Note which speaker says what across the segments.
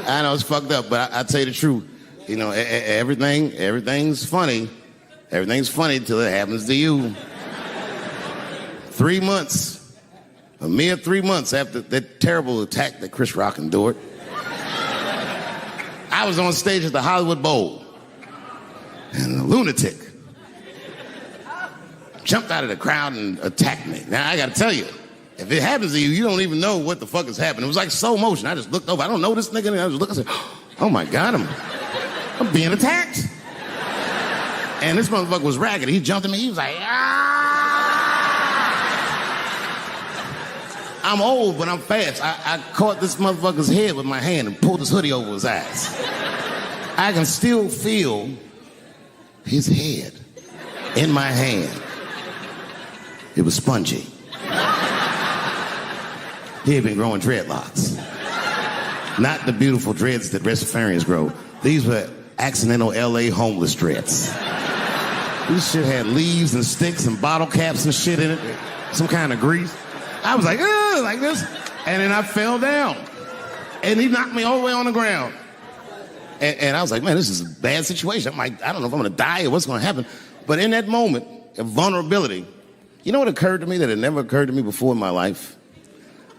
Speaker 1: I know it's fucked up, but I tell you the truth. You know, everything's funny. Everything's funny till it happens to you. 3 months, a mere 3 months after that terrible attack that Chris Rock endured, I was on stage at the Hollywood Bowl, and a lunatic jumped out of the crowd and attacked me. Now, I gotta tell you, if it happens to you, you don't even know what the fuck is happening. It was like slow motion. I just looked over. I don't know this nigga. And I just looked and said, oh my God, I'm being attacked. And this motherfucker was ragged. He jumped at me. He was like, ah! I'm old, but I'm fast. I caught this motherfucker's head with my hand and pulled his hoodie over his eyes. I can still feel his head in my hand. It was spongy. He had been growing dreadlocks. Not the beautiful dreads that Rastafarians grow. These were accidental LA homeless dreads. This shit had leaves and sticks and bottle caps and shit in it. Some kind of grease. I was like, ugh, like this. And then I fell down. And he knocked me all the way on the ground. And I was like, man, this is a bad situation. I'm like, I don't know if I'm gonna die or what's gonna happen. But in that moment of vulnerability, you know what occurred to me that had never occurred to me before in my life?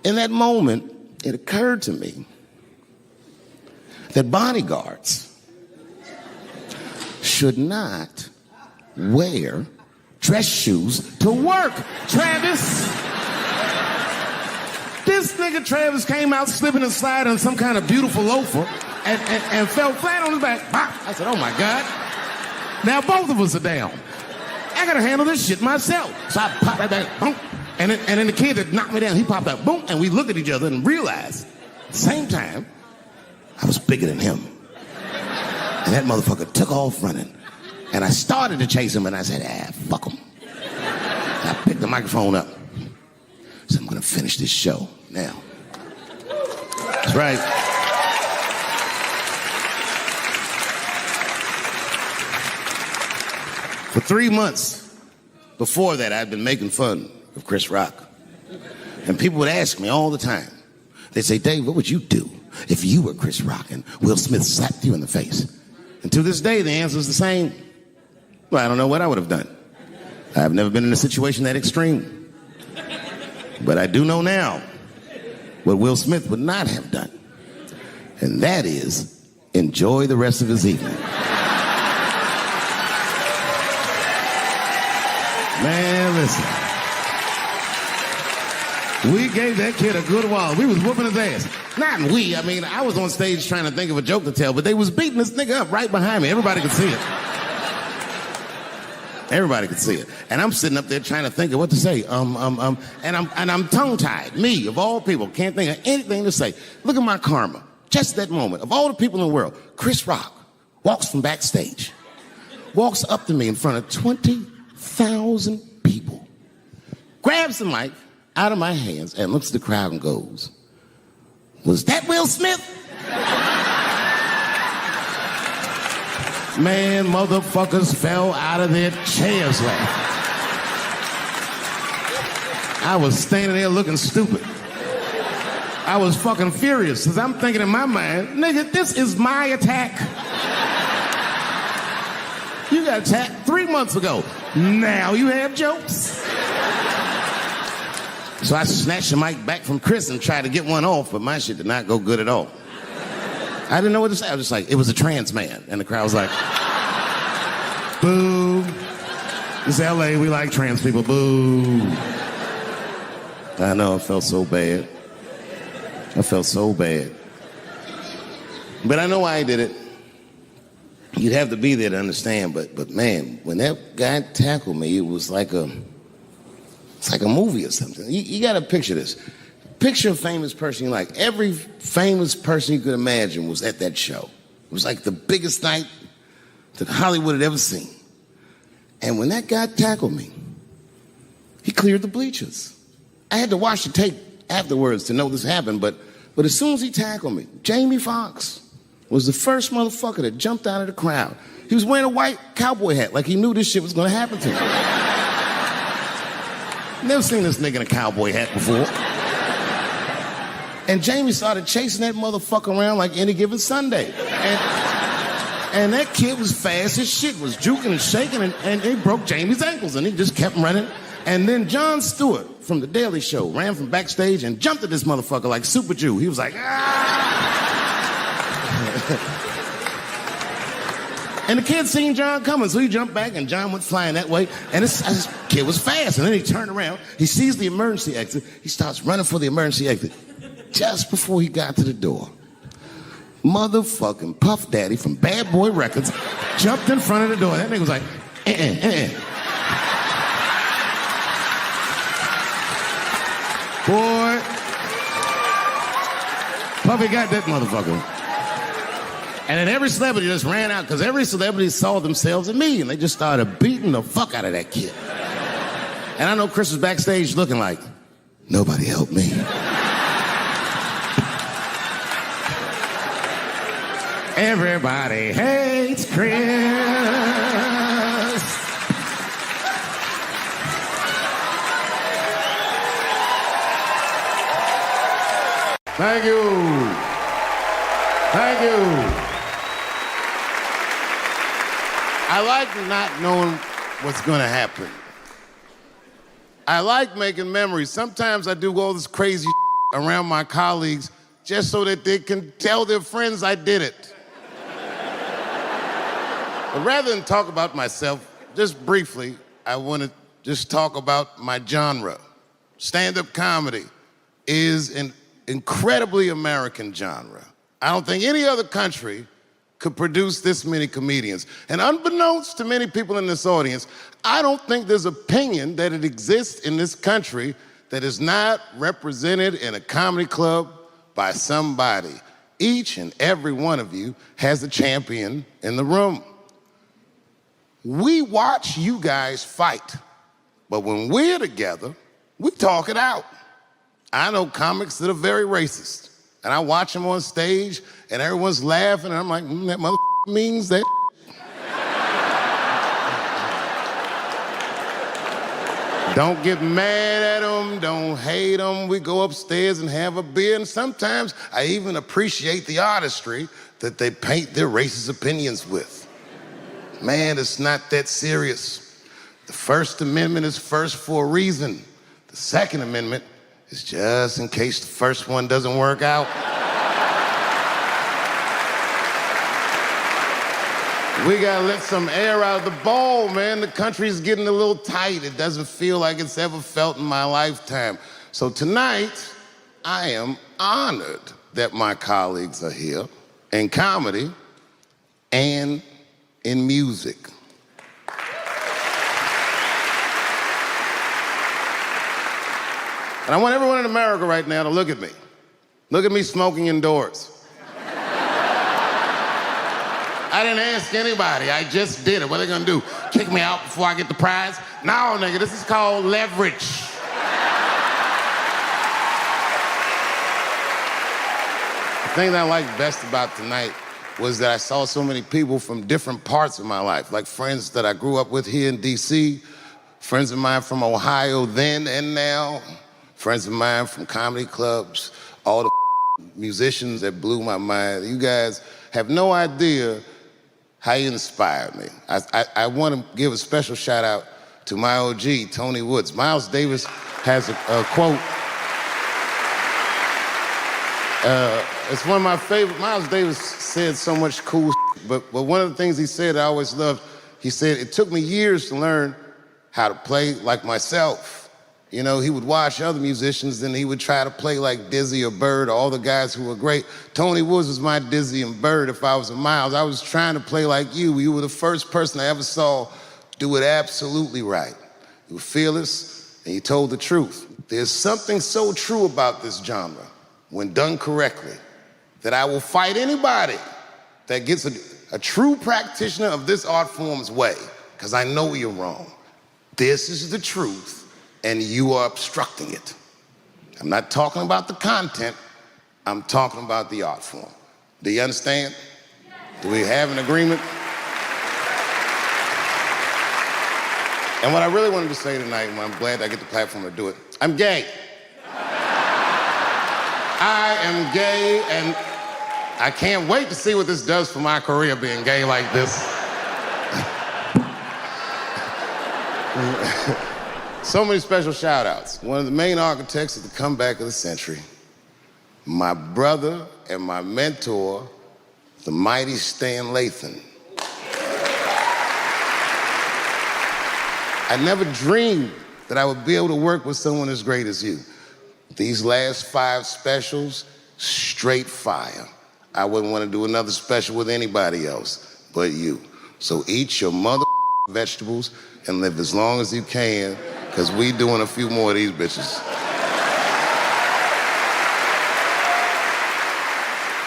Speaker 1: In that moment, it occurred to me that bodyguards should not wear dress shoes to work. Travis. This nigga Travis came out slipping and sliding on some kind of beautiful loafer and fell flat on his back. I said, oh my God. Now both of us are down. I gotta handle this shit myself. So I popped that back, boom. And then the kid that knocked me down, he popped out, boom. And we looked at each other and realized at the same time, I was bigger than him. And that motherfucker took off running. And I started to chase him and I said, fuck him. And I picked the microphone up. So I'm gonna finish this show now. That's right. For 3 months before that, I'd been making fun of Chris Rock. And people would ask me all the time. They'd say, Dave, what would you do if you were Chris Rock and Will Smith slapped you in the face? And to this day, the answer is the same. Well, I don't know what I would have done. I've never been in a situation that extreme. But I do know now what Will Smith would not have done. And that is enjoy the rest of his evening. Man, listen. We gave that kid a good while. We was whooping his ass. Not we. I mean, I was on stage trying to think of a joke to tell, but they was beating this nigga up right behind me. Everybody could see it. Everybody could see it. And I'm sitting up there trying to think of what to say. And I'm tongue-tied. Me, of all people, can't think of anything to say. Look at my karma. Just that moment. Of all the people in the world, Chris Rock walks from backstage, walks up to me in front of 20,000 people, grabs the mic out of my hands and looks at the crowd and goes, was that Will Smith? Man, motherfuckers fell out of their chairs laughing. I was standing there looking stupid. I was fucking furious because I'm thinking in my mind, nigga, this is my attack. You got attacked 3 months ago. Now you have jokes. So I snatched the mic back from Chris and tried to get one off, but my shit did not go good at all. I didn't know what to say. I was just like, it was a trans man. And the crowd was like, boo. It's LA, we like trans people, boo. I know, I felt so bad. I felt so bad. But I know why I did it. You'd have to be there to understand, but man, when that guy tackled me, it was like it's like a movie or something. You gotta picture this. Picture a famous person you like. Every famous person you could imagine was at that show. It was like the biggest night that Hollywood had ever seen. And when that guy tackled me, he cleared the bleachers. I had to watch the tape afterwards to know this happened, but as soon as he tackled me, Jamie Foxx was the first motherfucker that jumped out of the crowd. He was wearing a white cowboy hat like he knew this shit was gonna happen to him. Never seen this nigga in a cowboy hat before. And Jamie started chasing that motherfucker around like any given Sunday. And that kid was fast as shit, was juking and shaking, and he broke Jamie's ankles, and he just kept running. And then Jon Stewart from The Daily Show ran from backstage and jumped at this motherfucker like Super Jew. He was like, ah! And the kid seen Jon coming, so he jumped back, and Jon went flying that way. And this kid was fast, and then he turned around. He sees the emergency exit. He starts running for the emergency exit. Just before he got to the door, motherfucking Puff Daddy from Bad Boy Records jumped in front of the door. That nigga was like, Boy, Puffy got that motherfucker. And then every celebrity just ran out because every celebrity saw themselves in me, and they just started beating the fuck out of that kid. And I know Chris was backstage looking like, nobody helped me. Everybody hates Chris. Thank you. Thank you. I like not knowing what's going to happen. I like making memories. Sometimes I do all this crazy around my colleagues just so that they can tell their friends I did it. But rather than talk about myself, just briefly, I want to just talk about my genre. Stand-up comedy is an incredibly American genre. I don't think any other country could produce this many comedians. And unbeknownst to many people in this audience, I don't think there's opinion that it exists in this country that is not represented in a comedy club by somebody. Each and every one of you has a champion in the room. We watch you guys fight, but when we're together, we talk it out. I know comics that are very racist, and I watch them on stage, and everyone's laughing, and I'm like, that mother means that. Don't get mad at them, don't hate them. We go upstairs and have a beer, and sometimes I even appreciate the artistry that they paint their racist opinions with. Man, it's not that serious. The First Amendment is first for a reason. The Second Amendment is just in case the first one doesn't work out. We gotta let some air out of the ball, man. The country's getting a little tight. It doesn't feel like it's ever felt in my lifetime. So tonight, I am honored that my colleagues are here in comedy and in music. And I want everyone in America right now to look at me. Look at me smoking indoors. I didn't ask anybody, I just did it. What are they gonna do? Kick me out before I get the prize? No, nigga, this is called leverage. The thing that I liked best about tonight was that I saw so many people from different parts of my life, like friends that I grew up with here in DC, friends of mine from Ohio then and now, friends of mine from comedy clubs, all the musicians that blew my mind. You guys have no idea how you inspired me. I want to give a special shout out to my OG, Tony Woods. Miles Davis has a quote. It's one of my favorite. Miles Davis said so much cool shit, but one of the things he said I always loved, he said, it took me years to learn how to play like myself. You know, he would watch other musicians and he would try to play like Dizzy or Bird, or all the guys who were great. Tony Woods was my Dizzy and Bird if I was a Miles. I was trying to play like you. You were the first person I ever saw do it absolutely right. You were fearless and you told the truth. There's something so true about this genre, when done correctly, that I will fight anybody that gets a true practitioner of this art form's way, because I know you're wrong. This is the truth, and you are obstructing it. I'm not talking about the content, I'm talking about the art form. Do you understand? Do we have an agreement? And what I really wanted to say tonight, and I'm glad I get the platform to do it, I'm gay. I am gay, and I can't wait to see what this does for my career, being gay like this. So many special shout-outs. One of the main architects of the comeback of the century, my brother and my mentor, the mighty Stan Lathan. I never dreamed that I would be able to work with someone as great as you. These last 5 specials, straight fire. I wouldn't want to do another special with anybody else but you. So eat your mother vegetables and live as long as you can, because we doing a few more of these bitches.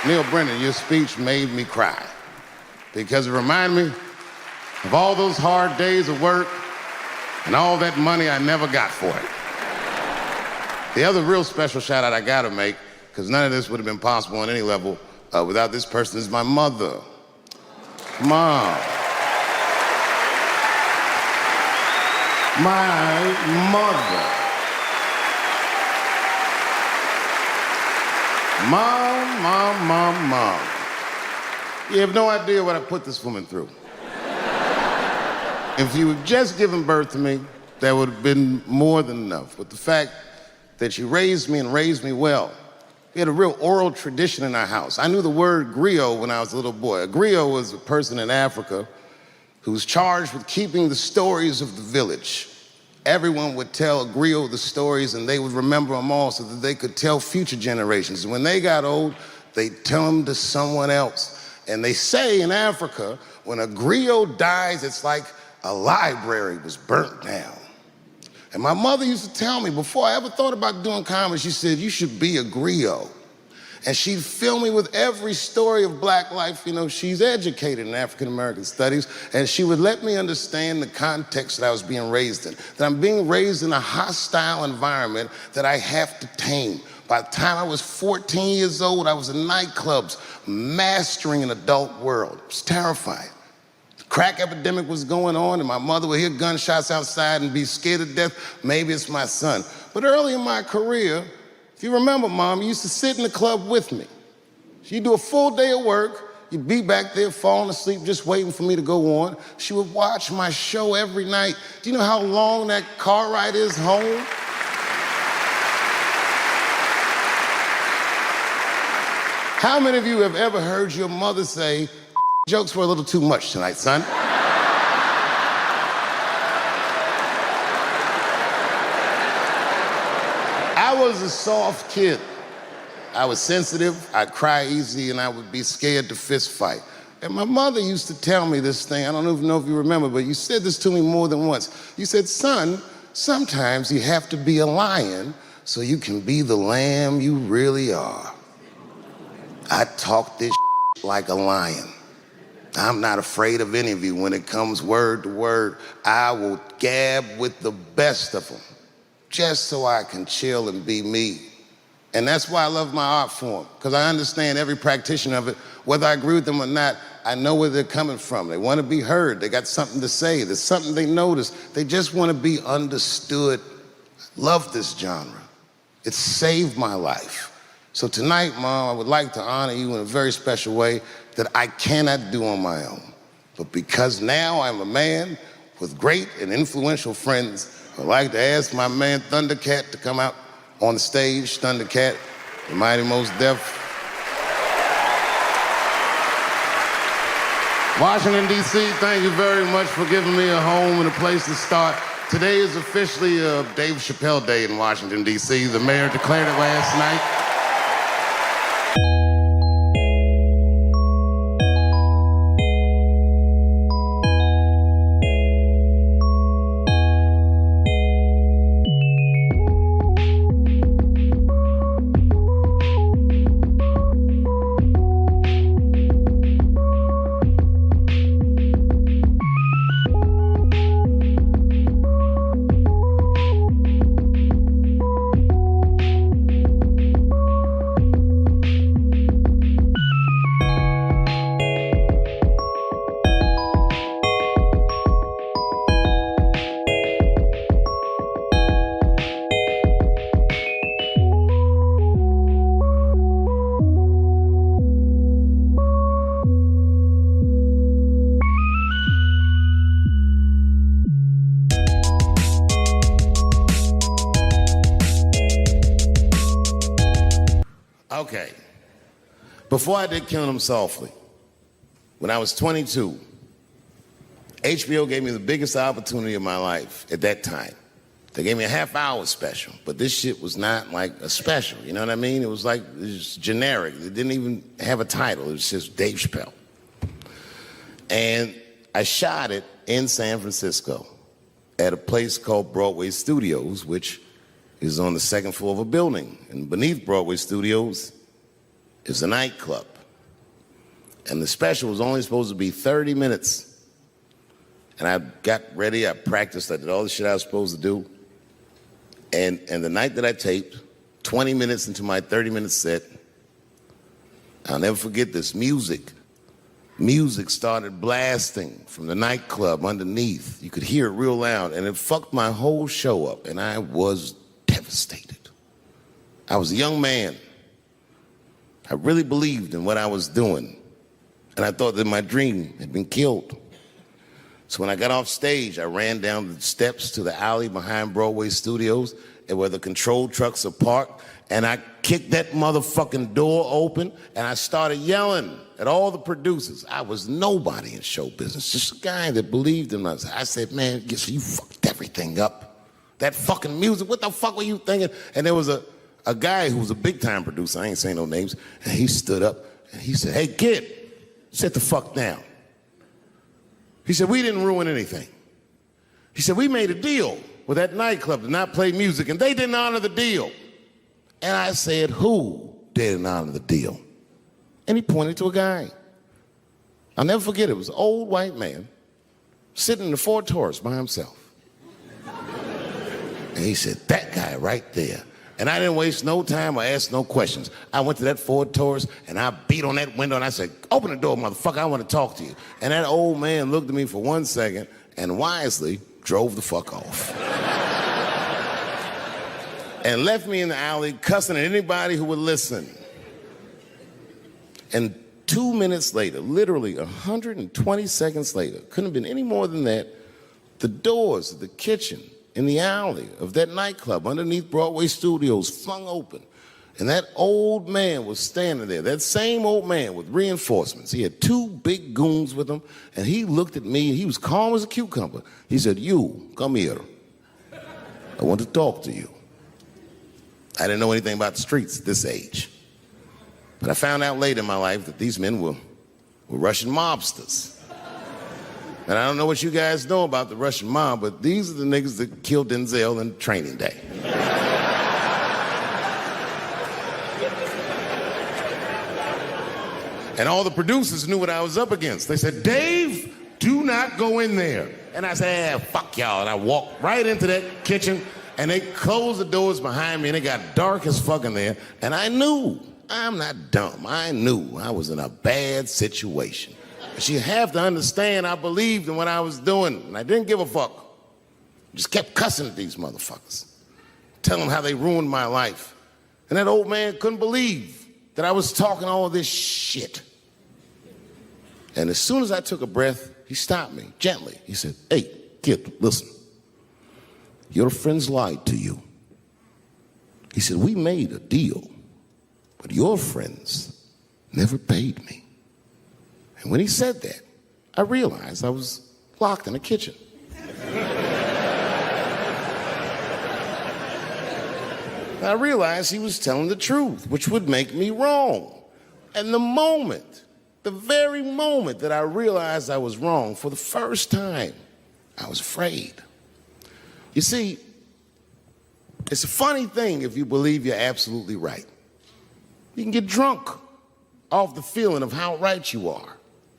Speaker 1: Neil Brennan, your speech made me cry because it reminded me of all those hard days of work and all that money I never got for it. The other real special shout out I gotta make, because none of this would have been possible on any level without this person, is my mother. Mom. My mother. Mom. You have no idea what I put this woman through. If you had just given birth to me, that would have been more than enough. But the fact that you raised me and raised me well, we had a real oral tradition in our house. I knew the word griot when I was a little boy. A griot was a person in Africa who was charged with keeping the stories of the village. Everyone would tell a griot the stories, and they would remember them all so that they could tell future generations. And when they got old, they'd tell them to someone else. And they say in Africa, when a griot dies, it's like a library was burnt down. And my mother used to tell me, before I ever thought about doing comedy, she said, you should be a griot. And she'd fill me with every story of black life. You know, she's educated in African-American studies, and she would let me understand the context that I was being raised in, that I'm being raised in a hostile environment that I have to tame. By the time I was 14 years old, I was in nightclubs, mastering an adult world. It was terrifying. The crack epidemic was going on, and my mother would hear gunshots outside and be scared to death. Maybe it's my son. But early in my career, if you remember, Mom, you used to sit in the club with me. She'd do a full day of work. You'd be back there falling asleep, just waiting for me to go on. She would watch my show every night. Do you know how long that car ride is home? How many of you have ever heard your mother say, jokes were a little too much tonight, son? I was a soft kid. I was sensitive, I'd cry easy, and I would be scared to fist fight. And my mother used to tell me this thing, I don't even know if you remember, but you said this to me more than once. You said, son, sometimes you have to be a lion so you can be the lamb you really are. I talk this like a lion. I'm not afraid of any of you. When it comes word to word, I will gab with the best of them, just so I can chill and be me. And that's why I love my art form, because I understand every practitioner of it. Whether I agree with them or not, I know where they're coming from. They want to be heard. They got something to say. There's something they notice. They just want to be understood. Love this genre. It saved my life. So tonight, Mom, I would like to honor you in a very special way that I cannot do on my own. But because now I'm a man with great and influential friends, I'd like to ask my man Thundercat to come out on the stage. Thundercat, the mighty Mos Def. Washington, D.C., thank you very much for giving me a home and a place to start. Today is officially Dave Chappelle Day in Washington, D.C. The mayor declared it last night. Before I did Killing Them Softly, when I was 22, HBO gave me the biggest opportunity of my life at that time. They gave me a half-hour special, but this shit was not like a special, you know what I mean? It was generic. It didn't even have a title. It was just Dave Chappelle. And I shot it in San Francisco at a place called Broadway Studios, which is on the second floor of a building. And beneath Broadway Studios is a nightclub. And the special was only supposed to be 30 minutes. And I got ready, I practiced, I did all the shit I was supposed to do. And the night that I taped, 20 minutes into my 30-minute set, I'll never forget this, music started blasting from the nightclub underneath. You could hear it real loud, and it fucked my whole show up, and I was devastated. I was a young man. I really believed in what I was doing, and I thought that my dream had been killed. So when I got off stage, I ran down the steps to the alley behind Broadway Studios and where the control trucks are parked, and I kicked that motherfucking door open, and I started yelling at all the producers. I was nobody in show business, just a guy that believed in myself. I said, man, you fucked everything up. That fucking music, what the fuck were you thinking? And there was a guy who was a big-time producer, I ain't saying no names, and he stood up, and he said, hey, kid, sit the fuck down. He said, we didn't ruin anything. He said, we made a deal with that nightclub to not play music, and they didn't honor the deal. And I said, who didn't honor the deal? And he pointed to a guy. I'll never forget it. It was an old white man sitting in the Ford Taurus by himself. And he said, that guy right there. And I didn't waste no time or ask no questions. I went to that Ford Taurus, and I beat on that window, and I said, open the door, motherfucker, I want to talk to you. And that old man looked at me for 1 second and wisely drove the fuck off. And left me in the alley cussing at anybody who would listen. And 2 minutes later, literally 120 seconds later, couldn't have been any more than that, the doors of the kitchen in the alley of that nightclub underneath Broadway Studios flung open. And that old man was standing there, that same old man with reinforcements. He had 2 big goons with him, and he looked at me, and he was calm as a cucumber. He said, you, come here. I want to talk to you. I didn't know anything about the streets at this age. But I found out later in my life that these men were Russian mobsters. And I don't know what you guys know about the Russian mob, but these are the niggas that killed Denzel in Training Day. And all the producers knew what I was up against. They said, Dave, do not go in there. And I said, fuck y'all. And I walked right into that kitchen, and they closed the doors behind me, and it got dark as fuck in there. And I knew, I'm not dumb, I knew I was in a bad situation. But you have to understand, I believed in what I was doing, and I didn't give a fuck. Just kept cussing at these motherfuckers, telling them how they ruined my life. And that old man couldn't believe that I was talking all this shit. And as soon as I took a breath, he stopped me gently. He said, hey, kid, listen. Your friends lied to you. He said, we made a deal, but your friends never paid me. And when he said that, I realized I was locked in the kitchen. I realized he was telling the truth, which would make me wrong. And the very moment that I realized I was wrong, for the first time, I was afraid. You see, it's a funny thing if you believe you're absolutely right. You can get drunk off the feeling of how right you are.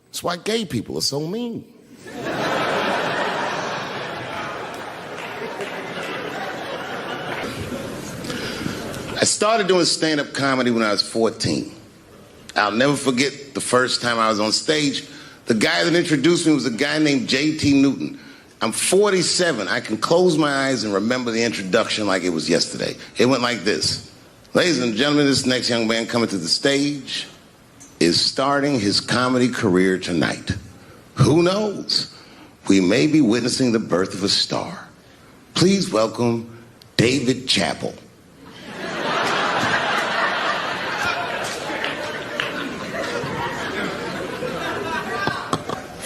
Speaker 1: That's why gay people are so mean. I started doing stand-up comedy when I was 14. I'll never forget the first time I was on stage. The guy that introduced me was a guy named J.T. Newton. I'm 47. I can close my eyes and remember the introduction like it was yesterday. It went like this. Ladies and gentlemen, this next young man coming to the stage is starting his comedy career tonight. Who knows? We may be witnessing the birth of a star. Please welcome Dave Chappelle.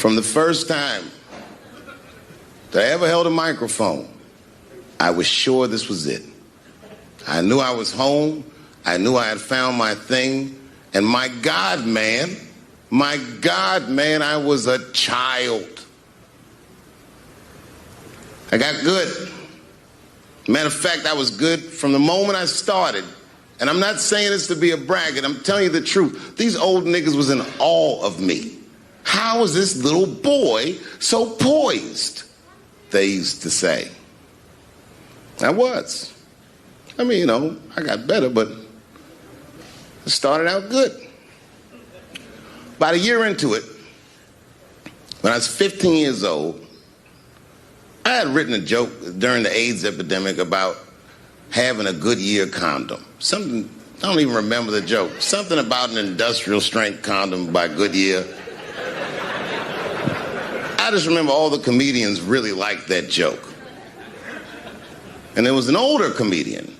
Speaker 1: From the first time that I ever held a microphone, I was sure this was it. I knew I was home. I knew I had found my thing. And my God, man, I was a child. I got good. Matter of fact, I was good from the moment I started. And I'm not saying this to be a braggart. I'm telling you the truth. These old niggas was in awe of me. How is this little boy so poised? They used to say. I was. I mean, I got better, but it started out good. About a year into it, when I was 15 years old, I had written a joke during the AIDS epidemic about having a Goodyear condom. Something, I don't even remember the joke. Something about an industrial strength condom by Goodyear. I just remember all the comedians really liked that joke. And there was an older comedian.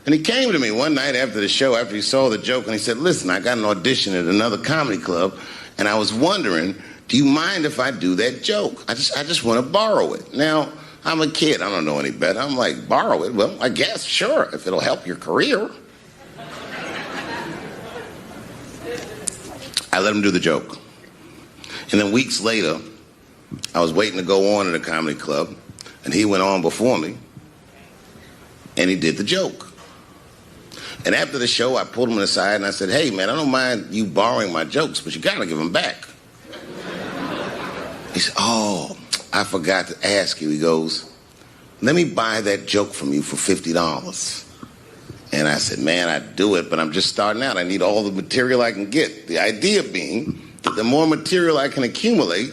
Speaker 1: And he came to me one night after the show, after he saw the joke, and he said, listen, I got an audition at another comedy club, and I was wondering, do you mind if I do that joke? I just want to borrow it. Now, I'm a kid. I don't know any better. I'm like, borrow it? Well, I guess, sure, if it'll help your career. I let him do the joke. And then weeks later, I was waiting to go on at a comedy club, and he went on before me, and he did the joke. And after the show, I pulled him aside, and I said, hey, man, I don't mind you borrowing my jokes, but you got to give them back. He said, oh, I forgot to ask you. He goes, let me buy that joke from you for $50. And I said, man, I'd do it, but I'm just starting out. I need all the material I can get. The idea being that the more material I can accumulate,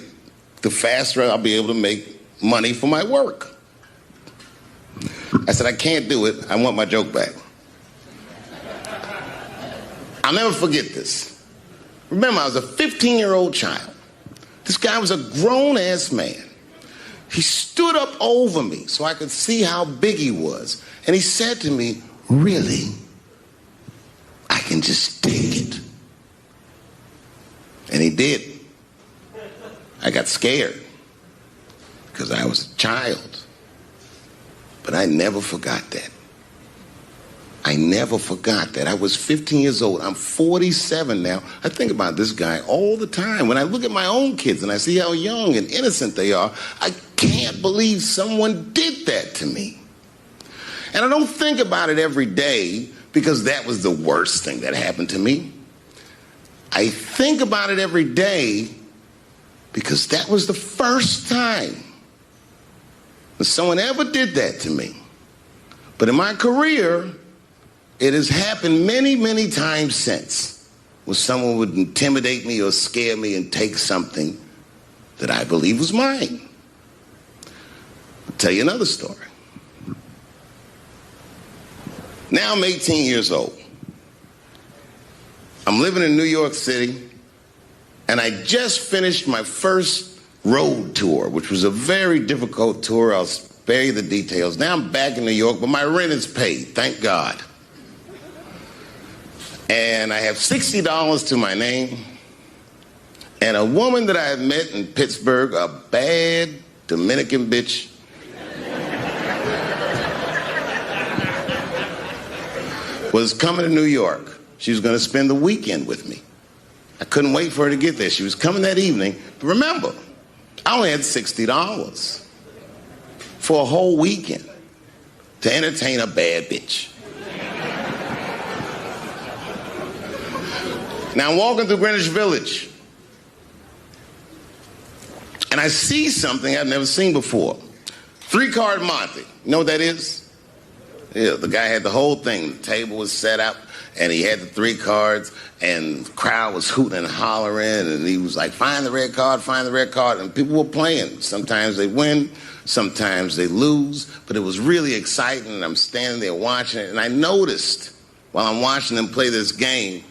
Speaker 1: the faster I'll be able to make money for my work. I said, I can't do it. I want my joke back. I'll never forget this. Remember, I was a 15-year-old child. This guy was a grown-ass man. He stood up over me so I could see how big he was. And he said to me, really? I can just take it. And he did. I got scared because I was a child. But I never forgot that. I never forgot that. I was 15 years old. I'm 47 now. I think about this guy all the time. When I look at my own kids and I see how young and innocent they are, I can't believe someone did that to me. And I don't think about it every day because that was the worst thing that happened to me. I think about it every day because that was the first time that someone ever did that to me. But in my career, it has happened many, many times since, where someone would intimidate me or scare me and take something that I believe was mine. I'll tell you another story. Now I'm 18 years old. I'm living in New York City, and I just finished my first road tour, which was a very difficult tour. I'll spare you the details. Now I'm back in New York, but my rent is paid, thank God. And I have $60 to my name, and a woman that I had met in Pittsburgh, a bad Dominican bitch, was coming to New York. She was going to spend the weekend with me. I couldn't wait for her to get there. She was coming that evening. But remember, I only had $60 for a whole weekend to entertain a bad bitch. Now I'm walking through Greenwich Village, and I see something I've never seen before. 3-card Monte. You know what that is? Yeah, the guy had the whole thing. The table was set up, and he had the 3 cards, and the crowd was hooting and hollering, and he was like, find the red card, and people were playing. Sometimes they win, sometimes they lose, but it was really exciting, and I'm standing there watching it, and I noticed while I'm watching them play this game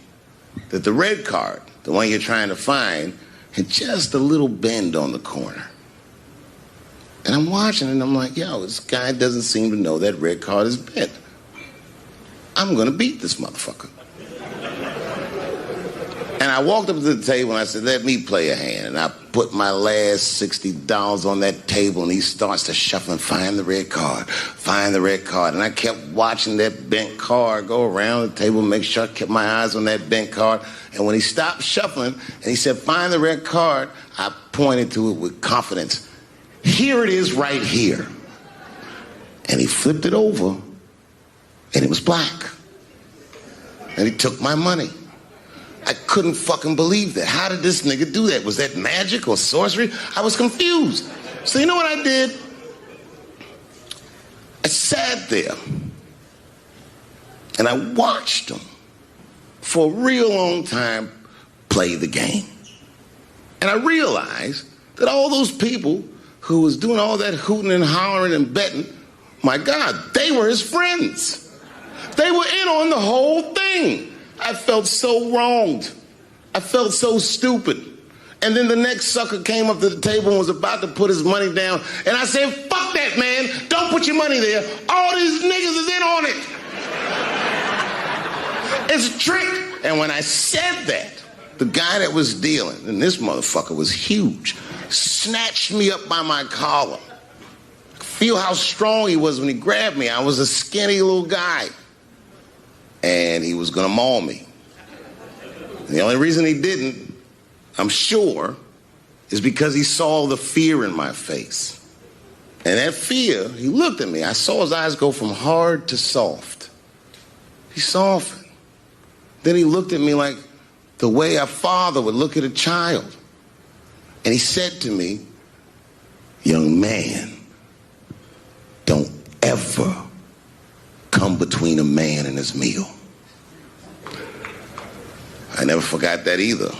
Speaker 1: that the red card, the one you're trying to find, had just a little bend on the corner. And I'm watching it, and I'm like, yo, this guy doesn't seem to know that red card is bent. I'm going to beat this motherfucker. And I walked up to the table, and I said, let me play a hand. And I put my last $60 on that table, and he starts to shuffle and find the red card, find the red card. And I kept watching that bent card go around the table, make sure I kept my eyes on that bent card. And when he stopped shuffling and he said, find the red card, I pointed to it with confidence. Here it is right here. And he flipped it over, and it was black. And he took my money. I couldn't fucking believe that. How did this nigga do that? Was that magic or sorcery? I was confused. So you know what I did? I sat there and I watched him for a real long time play the game. And I realized that all those people who was doing all that hooting and hollering and betting, my God, they were his friends. They were in on the whole thing. I felt so wronged. I felt so stupid. And then the next sucker came up to the table and was about to put his money down. And I said, fuck that, man. Don't put your money there. All these niggas is in on it. It's a trick. And when I said that, the guy that was dealing, and this motherfucker was huge, snatched me up by my collar. Feel how strong he was when he grabbed me. I was a skinny little guy. And he was gonna maul me. And the only reason he didn't, I'm sure, is because he saw the fear in my face. And that fear, he looked at me. I saw his eyes go from hard to soft. He softened. Then he looked at me like the way a father would look at a child. And he said to me, young man, don't ever come between a man and his meal. I never forgot that either.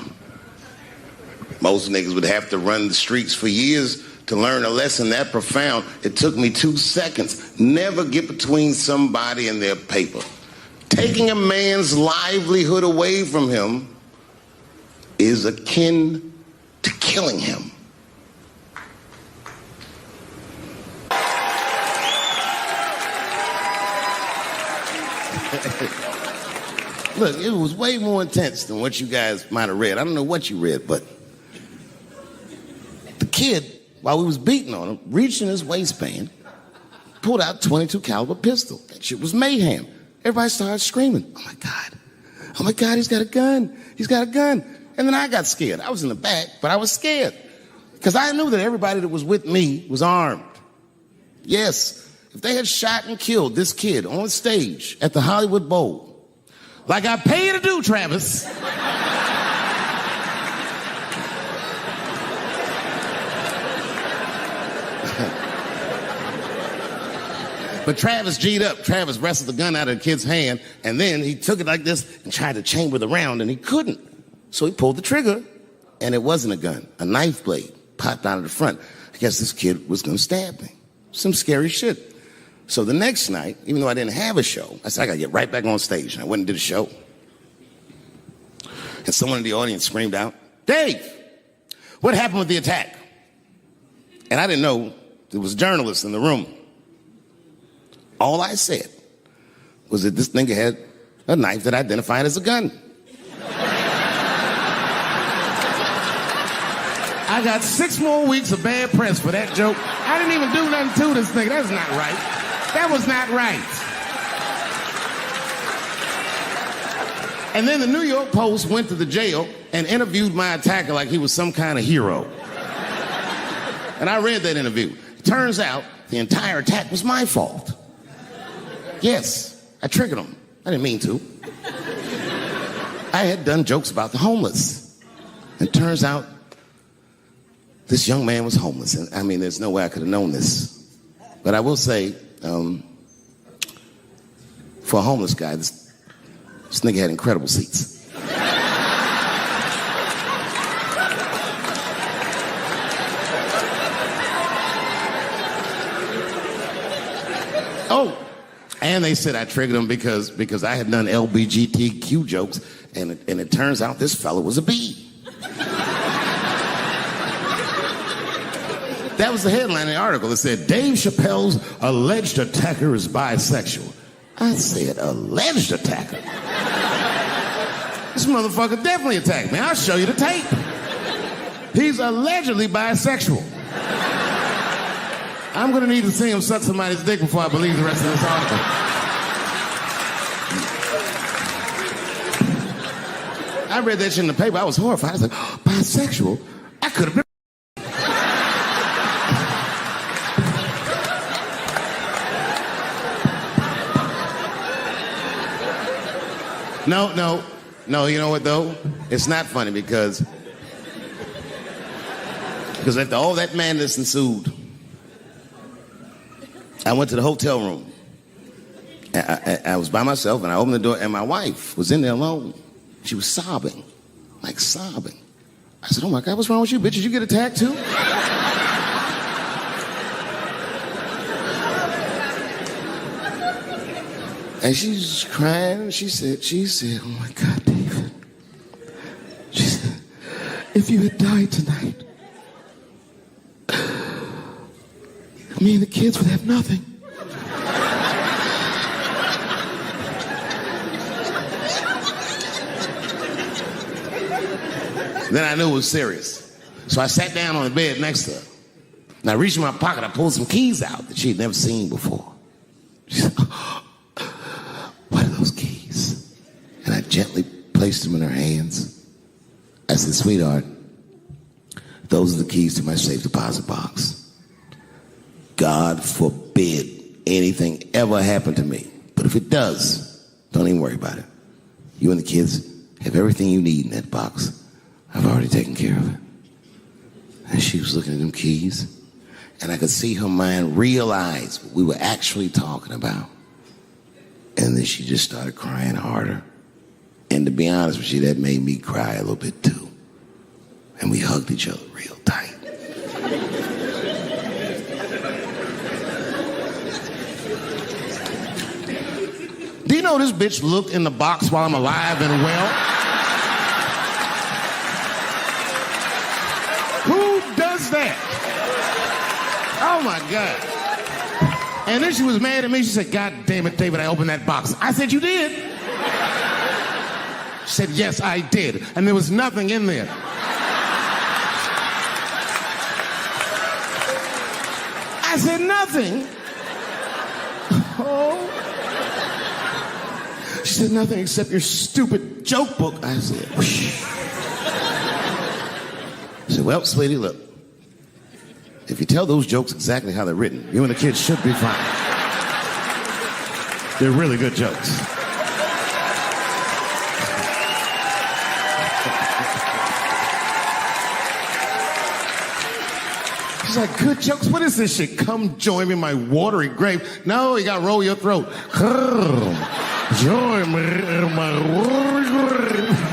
Speaker 1: Most niggas would have to run the streets for years to learn a lesson that profound. It took me 2 seconds. Never get between somebody and their paper. Taking a man's livelihood away from him is akin to killing him. Look, it was way more intense than what you guys might have read. I don't know what you read, but the kid, while we was beating on him, reached in his waistband, pulled out a .22 caliber pistol. That shit was mayhem. Everybody started screaming, oh my God. Oh my God, he's got a gun. He's got a gun. And then I got scared. I was in the back, but I was scared. Because I knew that everybody that was with me was armed. Yes, if they had shot and killed this kid on stage at the Hollywood Bowl, like I pay you to do, Travis. But Travis G'd up. Travis wrestled the gun out of the kid's hand, and then he took it like this and tried to chamber the round, and he couldn't. So he pulled the trigger, and it wasn't a gun. A knife blade popped out of the front. I guess this kid was going to stab me. Some scary shit. So the next night, even though I didn't have a show, I said, I got to get right back on stage. And I went and did a show. And someone in the audience screamed out, Dave, what happened with the attack? And I didn't know there was journalists in the room. All I said was that this nigga had a knife that identified as a gun. I got 6 more weeks of bad press for that joke. I didn't even do nothing to this nigga. That's not right. That was not right. And then the New York Post went to the jail and interviewed my attacker like he was some kind of hero. And I read that interview. It turns out the entire attack was my fault. Yes, I triggered him. I didn't mean to. I had done jokes about the homeless. It turns out this young man was homeless. And I mean, there's no way I could have known this. But I will say, for a homeless guy, this nigga had incredible seats. Oh, and they said I triggered him because I had done LBGTQ jokes, and it turns out this fella was a bee. That was the headline in the article. It said, Dave Chappelle's alleged attacker is bisexual. I said, alleged attacker? This motherfucker definitely attacked me. I'll show you the tape. He's allegedly bisexual. I'm gonna need to see him suck somebody's dick before I believe the rest of this article. I read that shit in the paper. I was horrified. I was like, oh, bisexual? I could have been. No, you know what, though? It's not funny because after all that madness ensued, I went to the hotel room. I was by myself, and I opened the door, and my wife was in there alone. She was sobbing, like sobbing. I said, oh my God, what's wrong with you, bitch? Did you get attacked too? And she's crying. She said, oh my God, David. She said, if you had died tonight, me and the kids would have nothing. Then I knew it was serious. So I sat down on the bed next to her. And I reached in my pocket, I pulled some keys out that she had never seen before. She said, oh, what are those keys? And I gently placed them in her hands. I said, sweetheart, those are the keys to my safe deposit box. God forbid anything ever happen to me. But if it does, don't even worry about it. You and the kids have everything you need in that box. I've already taken care of it. And she was looking at them keys, and I could see her mind realize what we were actually talking about. And then she just started crying harder. And to be honest with you, that made me cry a little bit too. And we hugged each other real tight. Do you know this bitch looked in the box while I'm alive and well? That. Oh my God. And then she was mad at me. She said, God damn it, David, I opened that box. I said, you did? She said, yes, I did. And there was nothing in there. I said, nothing? Oh. She said, nothing except your stupid joke book. I said, whoosh. I said, well, sweetie, look. If you tell those jokes exactly how they're written, you and the kids should be fine. They're really good jokes. She's like, good jokes? What is this shit? Come join me in my watery grave. No, you gotta roll your throat. Join me in my watery grave.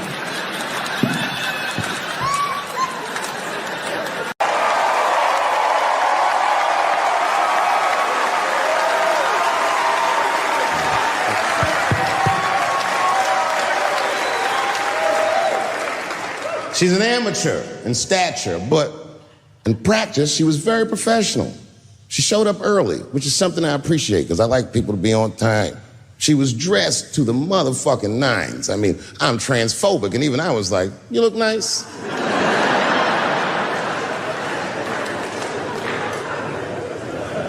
Speaker 1: She's an amateur in stature, but in practice, she was very professional. She showed up early, which is something I appreciate because I like people to be on time. She was dressed to the motherfucking nines. I mean, I'm transphobic, and even I was like, you look nice.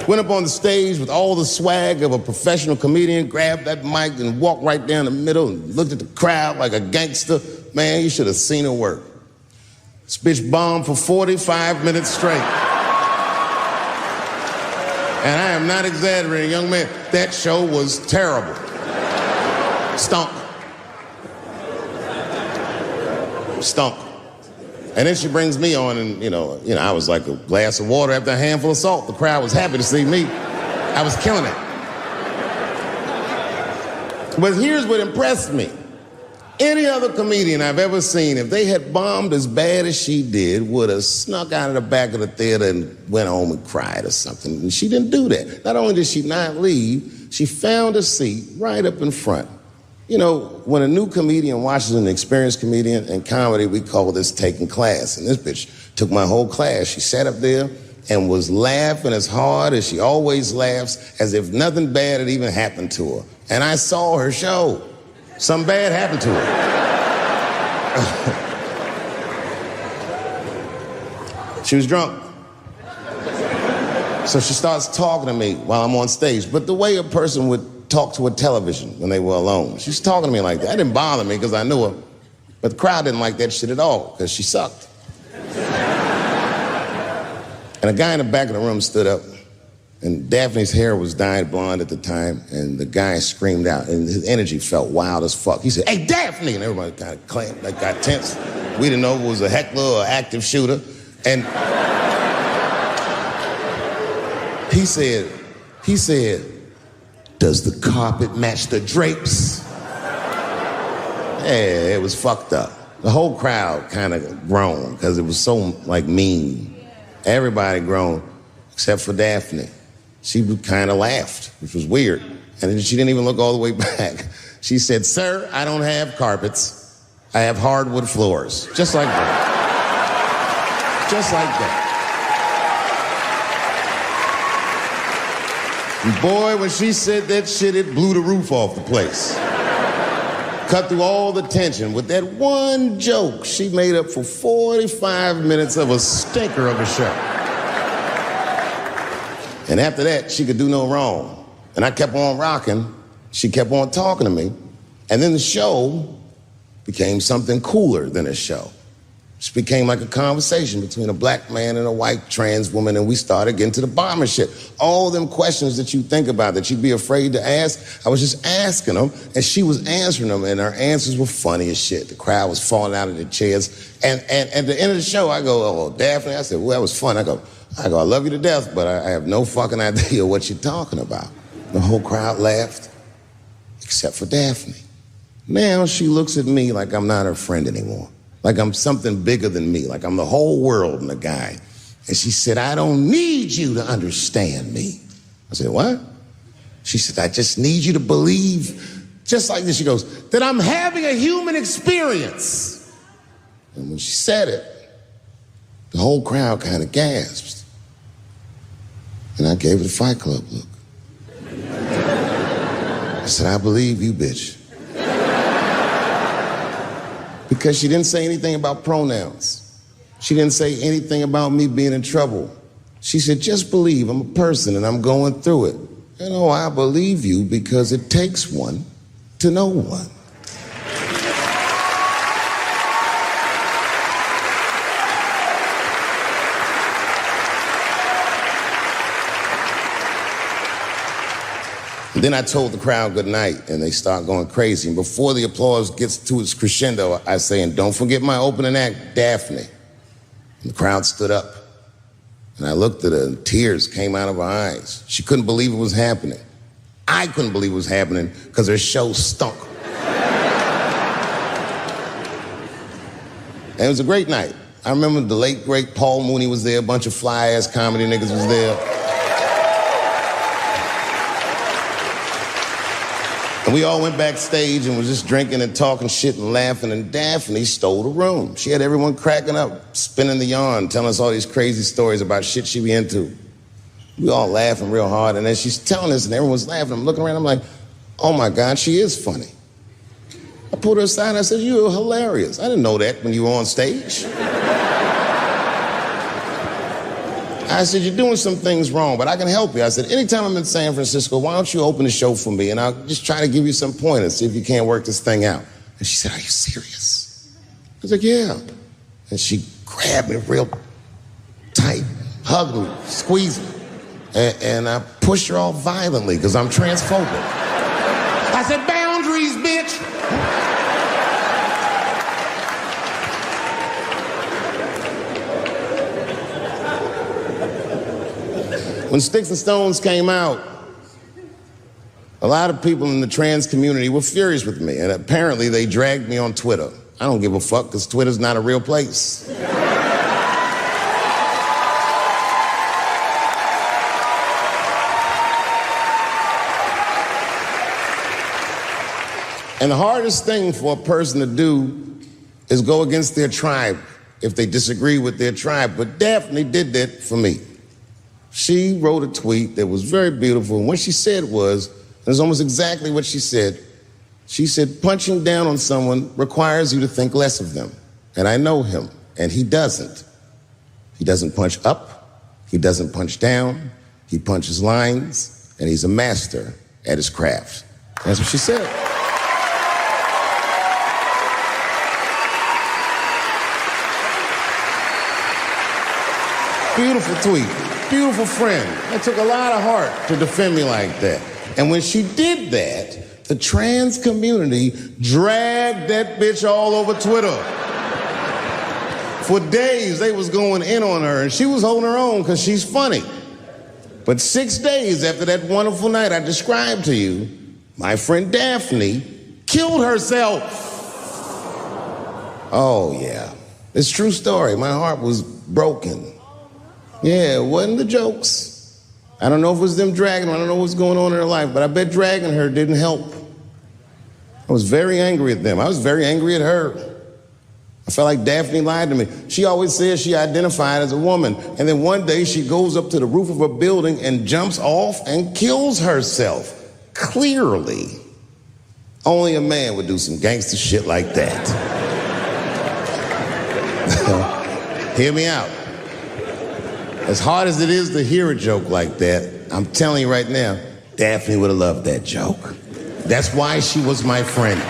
Speaker 1: Went up on the stage with all the swag of a professional comedian, grabbed that mic and walked right down the middle and looked at the crowd like a gangster. Man, you should have seen her work. This bitch bombed for 45 minutes straight. And I am not exaggerating, young man. That show was terrible. Stunk. Stunk. And then she brings me on, and you know, I was like a glass of water after a handful of salt. The crowd was happy to see me. I was killing it. But here's what impressed me. Any other comedian I've ever seen, if they had bombed as bad as she did, would have snuck out of the back of the theater and went home and cried or something. And she didn't do that. Not only did she not leave, she found a seat right up in front. You know, when a new comedian watches an experienced comedian in comedy, we call this taking class. And this bitch took my whole class. She sat up there and was laughing as hard as she always laughs, as if nothing bad had even happened to her. And I saw her show. Something bad happened to her. She was drunk. So she starts talking to me while I'm on stage, but the way a person would talk to a television when they were alone. She's talking to me like that. That didn't bother me because I knew her, but the crowd didn't like that shit at all because she sucked. And a guy in the back of the room stood up, and Daphne's hair was dyed blonde at the time, and the guy screamed out, and his energy felt wild as fuck. He said, "Hey, Daphne!" And everybody kind of clamped, like got tense. We didn't know if it was a heckler or active shooter. And he said, "Does the carpet match the drapes?" Yeah, it was fucked up. The whole crowd kind of groaned because it was so, like, mean. Everybody groaned, except for Daphne. She kind of laughed, which was weird. And then she didn't even look all the way back. She said, "Sir, I don't have carpets. I have hardwood floors." Just like that. Just like that. And boy, when she said that shit, it blew the roof off the place. Cut through all the tension. With that one joke, she made up for 45 minutes of a stinker of a show. And after that, she could do no wrong. And I kept on rocking. She kept on talking to me. And then the show became something cooler than a show. It became like a conversation between a black man and a white trans woman, and we started getting to the bottom of shit. All them questions that you think about that you'd be afraid to ask, I was just asking them, and she was answering them, and her answers were funny as shit. The crowd was falling out of their chairs. And at the end of the show, I go, "Oh, Daphne," I said, "Well, that was fun." I go, "I love you to death, but I have no fucking idea what you're talking about." The whole crowd laughed, except for Daphne. Now she looks at me like I'm not her friend anymore. Like I'm something bigger than me, like I'm the whole world and the guy. And she said, "I don't need you to understand me." I said, "What?" She said, "I just need you to believe," just like this, she goes, "that I'm having a human experience." And when she said it, the whole crowd kind of gasped. And I gave her the Fight Club look. I said, "I believe you, bitch." Because she didn't say anything about pronouns. She didn't say anything about me being in trouble. She said, "Just believe I'm a person and I'm going through it." And oh, I believe you because it takes one to know one. And then I told the crowd good night, and they start going crazy. And before the applause gets to its crescendo, I say, "And don't forget my opening act, Daphne." And the crowd stood up. And I looked at her, and tears came out of her eyes. She couldn't believe it was happening. I couldn't believe it was happening because her show stunk. And it was a great night. I remember the late, great Paul Mooney was there. A bunch of fly-ass comedy niggas was there. And we all went backstage and was just drinking and talking shit and laughing, and Daphne stole the room. She had everyone cracking up, spinning the yarn, telling us all these crazy stories about shit she be into. We all laughing real hard, and then she's telling us, and everyone's laughing. I'm looking around, I'm like, "Oh my God, she is funny." I pulled her aside and I said, "You're hilarious. I didn't know that when you were on stage." I said, "You're doing some things wrong, but I can help you." I said, "Anytime I'm in San Francisco, why don't you open the show for me, and I'll just try to give you some pointers, see if you can't work this thing out." And she said, "Are you serious?" I was like, "Yeah." And she grabbed me real tight, hugged me, squeezed me, and I pushed her all violently because I'm transphobic. I said, "Boundaries, bitch." When Sticks and Stones came out, a lot of people in the trans community were furious with me, and apparently they dragged me on Twitter. I don't give a fuck, because Twitter's not a real place. And the hardest thing for a person to do is go against their tribe if they disagree with their tribe. But Daphne did that for me. She wrote a tweet that was very beautiful, and what she said was, it was almost exactly what she said. She said, "Punching down on someone requires you to think less of them. And I know him, and he doesn't. He doesn't punch up, he doesn't punch down, he punches lines, and he's a master at his craft. That's what she said. Beautiful tweet, beautiful friend. That took a lot of heart to defend me like that. And when she did that, the trans community dragged that bitch all over Twitter. For days, they was going in on her, and she was holding her own because she's funny. But 6 days after that wonderful night I described to you, my friend Daphne killed herself. Oh, yeah. It's a true story. My heart was broken. Yeah, it wasn't the jokes. I don't know if it was them dragging her. I don't know what's going on in her life, but I bet dragging her didn't help. I was very angry at them. I was very angry at her. I felt like Daphne lied to me. She always says she identified as a woman, and then one day she goes up to the roof of a building and jumps off and kills herself. Clearly, only a man would do some gangster shit like that. Hear me out. As hard as it is to hear a joke like that, I'm telling you right now, Daphne would have loved that joke. That's why she was my friend.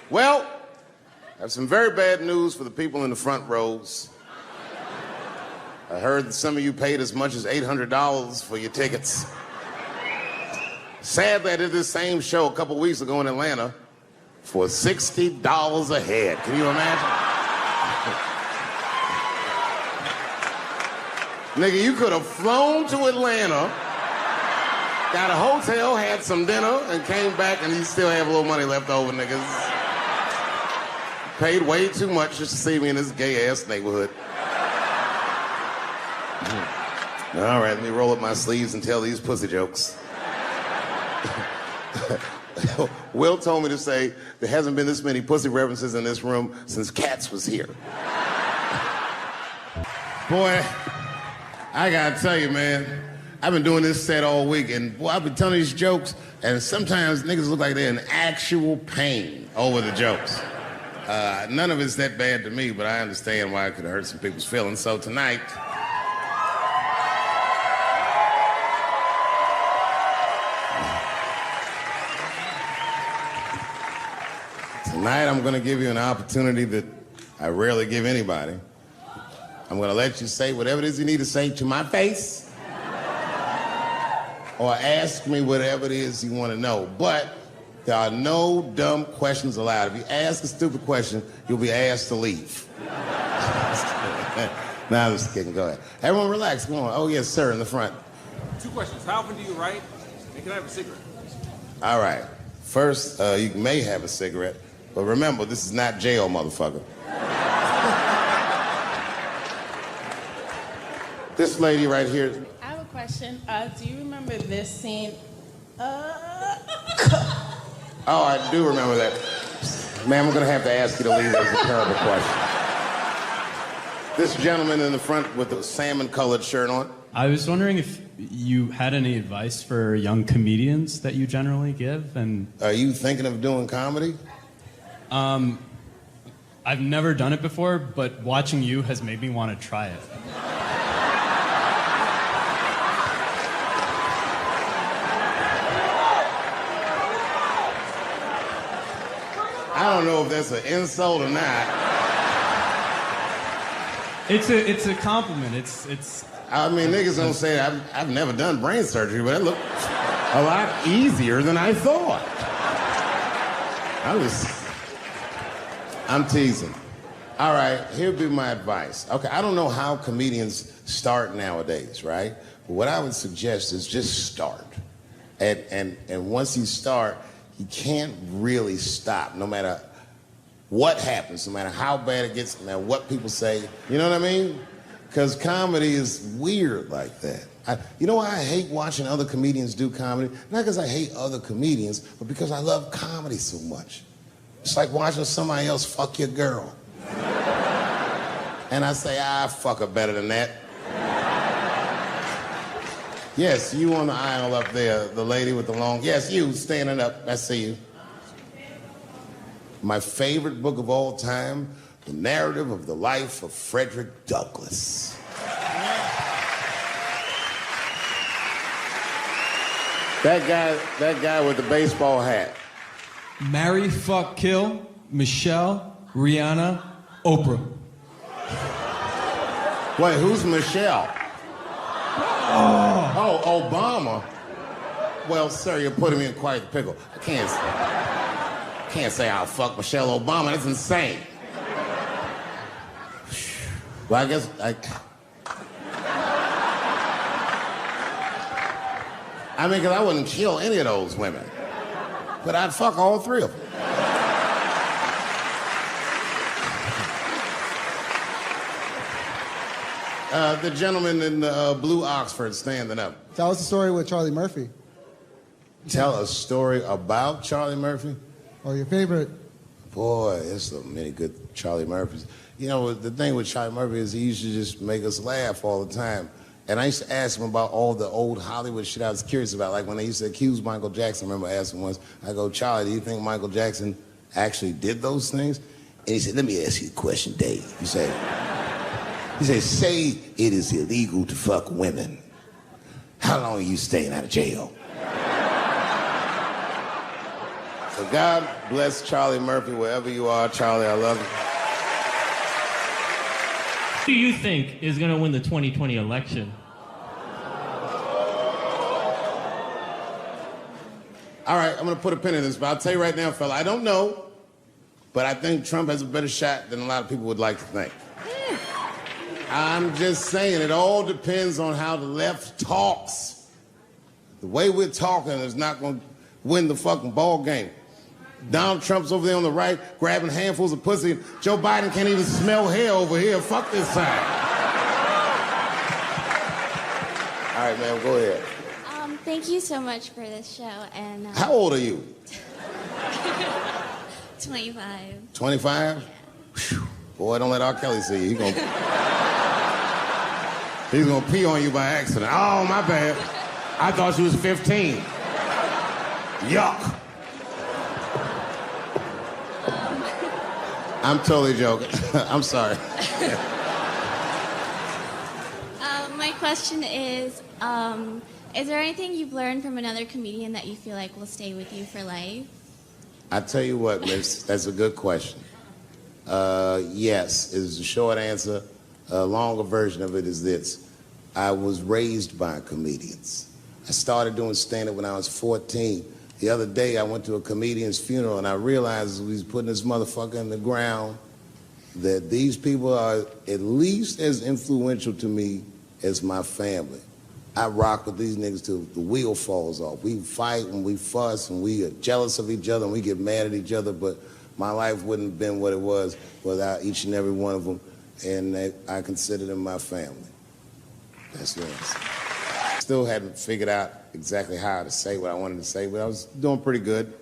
Speaker 1: Well, I have some very bad news for the people in the front rows. I heard that some of you paid as much as $800 for your tickets. Sadly, I did this same show a couple weeks ago in Atlanta for $60 a head. Can you imagine? Nigga, you could have flown to Atlanta, got a hotel, had some dinner, and came back, and you still have a little money left over, niggas. Paid way too much just to see me in this gay-ass neighborhood. All right, let me roll up my sleeves and tell these pussy jokes. Will told me to say there hasn't been this many pussy references in this room since Cats was here. Boy, I gotta tell you, man, I've been doing this set all week, and boy, I've been telling these jokes, and sometimes niggas look like they're in actual pain over the jokes. None of it's that bad to me, but I understand why it could hurt some people's feelings. So tonight, I'm gonna give you an opportunity that I rarely give anybody. I'm gonna let you say whatever it is you need to say to my face, or ask me whatever it is you wanna know. But there are no dumb questions allowed. If you ask a stupid question, you'll be asked to leave. Nah, I'm just kidding. Go ahead. Everyone relax. Come on. Oh, yes, sir, in the front.
Speaker 2: 2 questions. How often do you write? And can I have a cigarette?
Speaker 1: All right. First, you may have a cigarette, but remember, this is not jail, motherfucker. This lady right here.
Speaker 3: I have a question. Do you remember this scene?
Speaker 1: Oh, I do remember that. Ma'am, I'm gonna have to ask you to leave. That's a terrible question. This gentleman in the front with the salmon-colored shirt on.
Speaker 4: I was wondering if you had any advice for young comedians that you generally give, and...
Speaker 1: Are you thinking of doing comedy?
Speaker 4: I've never done it before, but watching you has made me want to try it.
Speaker 1: I don't know if that's an insult or not.
Speaker 4: It's a compliment. It's.
Speaker 1: I mean, niggas don't say I've never done brain surgery, but it looked a lot easier than I thought. I'm teasing. All right, here'd be my advice. Okay, I don't know how comedians start nowadays, right? But what I would suggest is just start. And once you start, you can't really stop, no matter what happens, no matter how bad it gets, no matter what people say. You know what I mean? Because comedy is weird like that. You know why I hate watching other comedians do comedy? Not because I hate other comedians, but because I love comedy so much. It's like watching somebody else fuck your girl. And I say, fuck her better than that. Yes, you on the aisle up there, the lady with the long... Yes, you, standing up. I see you. My favorite book of all time, The Narrative of the Life of Frederick Douglass. That guy with the baseball hat.
Speaker 5: Marry, fuck, kill, Michelle, Rihanna, Oprah.
Speaker 1: Wait, who's Michelle? Oh, Obama. Well, sir, you're putting me in quite the pickle. I can't say I'll fuck Michelle Obama. That's insane. Well, I guess I mean, because I wouldn't kill any of those women. But I'd fuck all three of them. The gentleman in the blue Oxford standing up.
Speaker 6: Tell us the story with Charlie Murphy.
Speaker 1: Tell a story about Charlie Murphy?
Speaker 6: Or your favorite.
Speaker 1: Boy, there's so many good Charlie Murphys. You know, the thing with Charlie Murphy is he used to just make us laugh all the time. And I used to ask him about all the old Hollywood shit I was curious about. Like when they used to accuse Michael Jackson, I remember asking once, I go, Charlie, do you think Michael Jackson actually did those things? And he said, let me ask you a question, Dave. He said, say it is illegal to fuck women. How long are you staying out of jail? So God bless Charlie Murphy, wherever you are. Charlie, I love you.
Speaker 7: Who do you think is going to win the 2020 election?
Speaker 1: All right, I'm going to put a pin in this, but I'll tell you right now, fella, I don't know, but I think Trump has a better shot than a lot of people would like to think. I'm just saying, it all depends on how the left talks. The way we're talking is not going to win the fucking ball game. Donald Trump's over there on the right, grabbing handfuls of pussy. Joe Biden can't even smell hair over here. Fuck this side. All right, man, go ahead.
Speaker 8: Thank you so much for this show. And
Speaker 1: How old are you?
Speaker 8: 25.
Speaker 1: 25? Yeah. Boy, don't let R. Kelly see you. He's gonna pee on you by accident. Oh, my bad. I thought she was 15. Yuck. I'm totally joking. I'm sorry.
Speaker 8: My question is there anything you've learned from another comedian that you feel like will stay with you for life?
Speaker 1: I tell you what, miss, that's a good question. Yes, is the short answer. A longer version of it is this. I was raised by comedians. I started doing stand-up when I was 14. The other day, I went to a comedian's funeral, and I realized as we was putting this motherfucker in the ground that these people are at least as influential to me as my family. I rock with these niggas till the wheel falls off. We fight and we fuss and we are jealous of each other and we get mad at each other, but my life wouldn't have been what it was without each and every one of them, and I consider them my family. That's the answer. Still hadn't figured out exactly how to say what I wanted to say, but I was doing pretty good.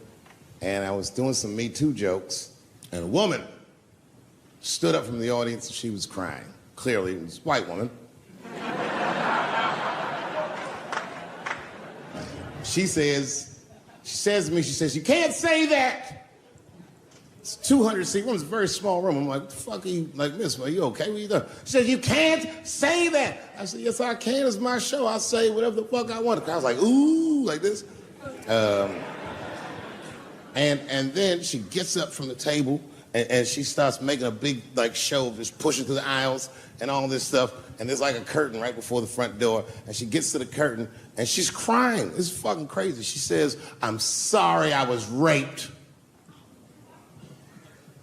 Speaker 1: And I was doing some Me Too jokes, and a woman stood up from the audience and she was crying. Clearly, it was a white woman. She says to me, you can't say that. It's 200-seat room, it's a very small room. I'm like, what the fuck are you, like, miss, are you okay? What are you doing? She says, you can't say that. I said, yes, I can. It's my show. I'll say whatever the fuck I want. I was like, ooh, like this. And then she gets up from the table and she starts making a big, like, show, just pushing through the aisles and all this stuff. And there's like a curtain right before the front door. And she gets to the curtain and she's crying. It's fucking crazy. She says, I'm sorry I was raped.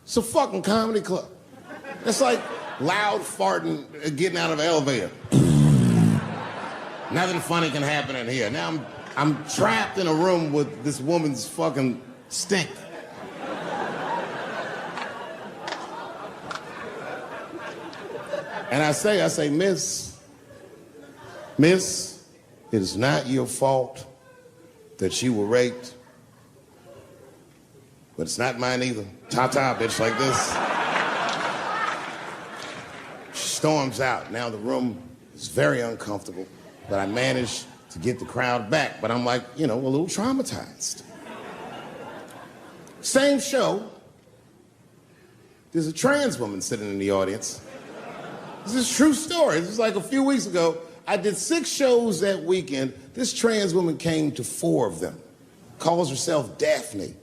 Speaker 1: It's a fucking comedy club. It's like loud farting getting out of an elevator. Nothing funny can happen in here. Now I'm trapped in a room with this woman's fucking stink. And I say, miss, it is not your fault that you were raped. But it's not mine either. Ta-ta, bitch, like this. She storms out. Now the room is very uncomfortable, but I managed to get the crowd back. But I'm like, a little traumatized. Same show, there's a trans woman sitting in the audience. This is a true story. This was like a few weeks ago. I did 6 shows that weekend. This trans woman came to 4 of them. Calls herself Daphne.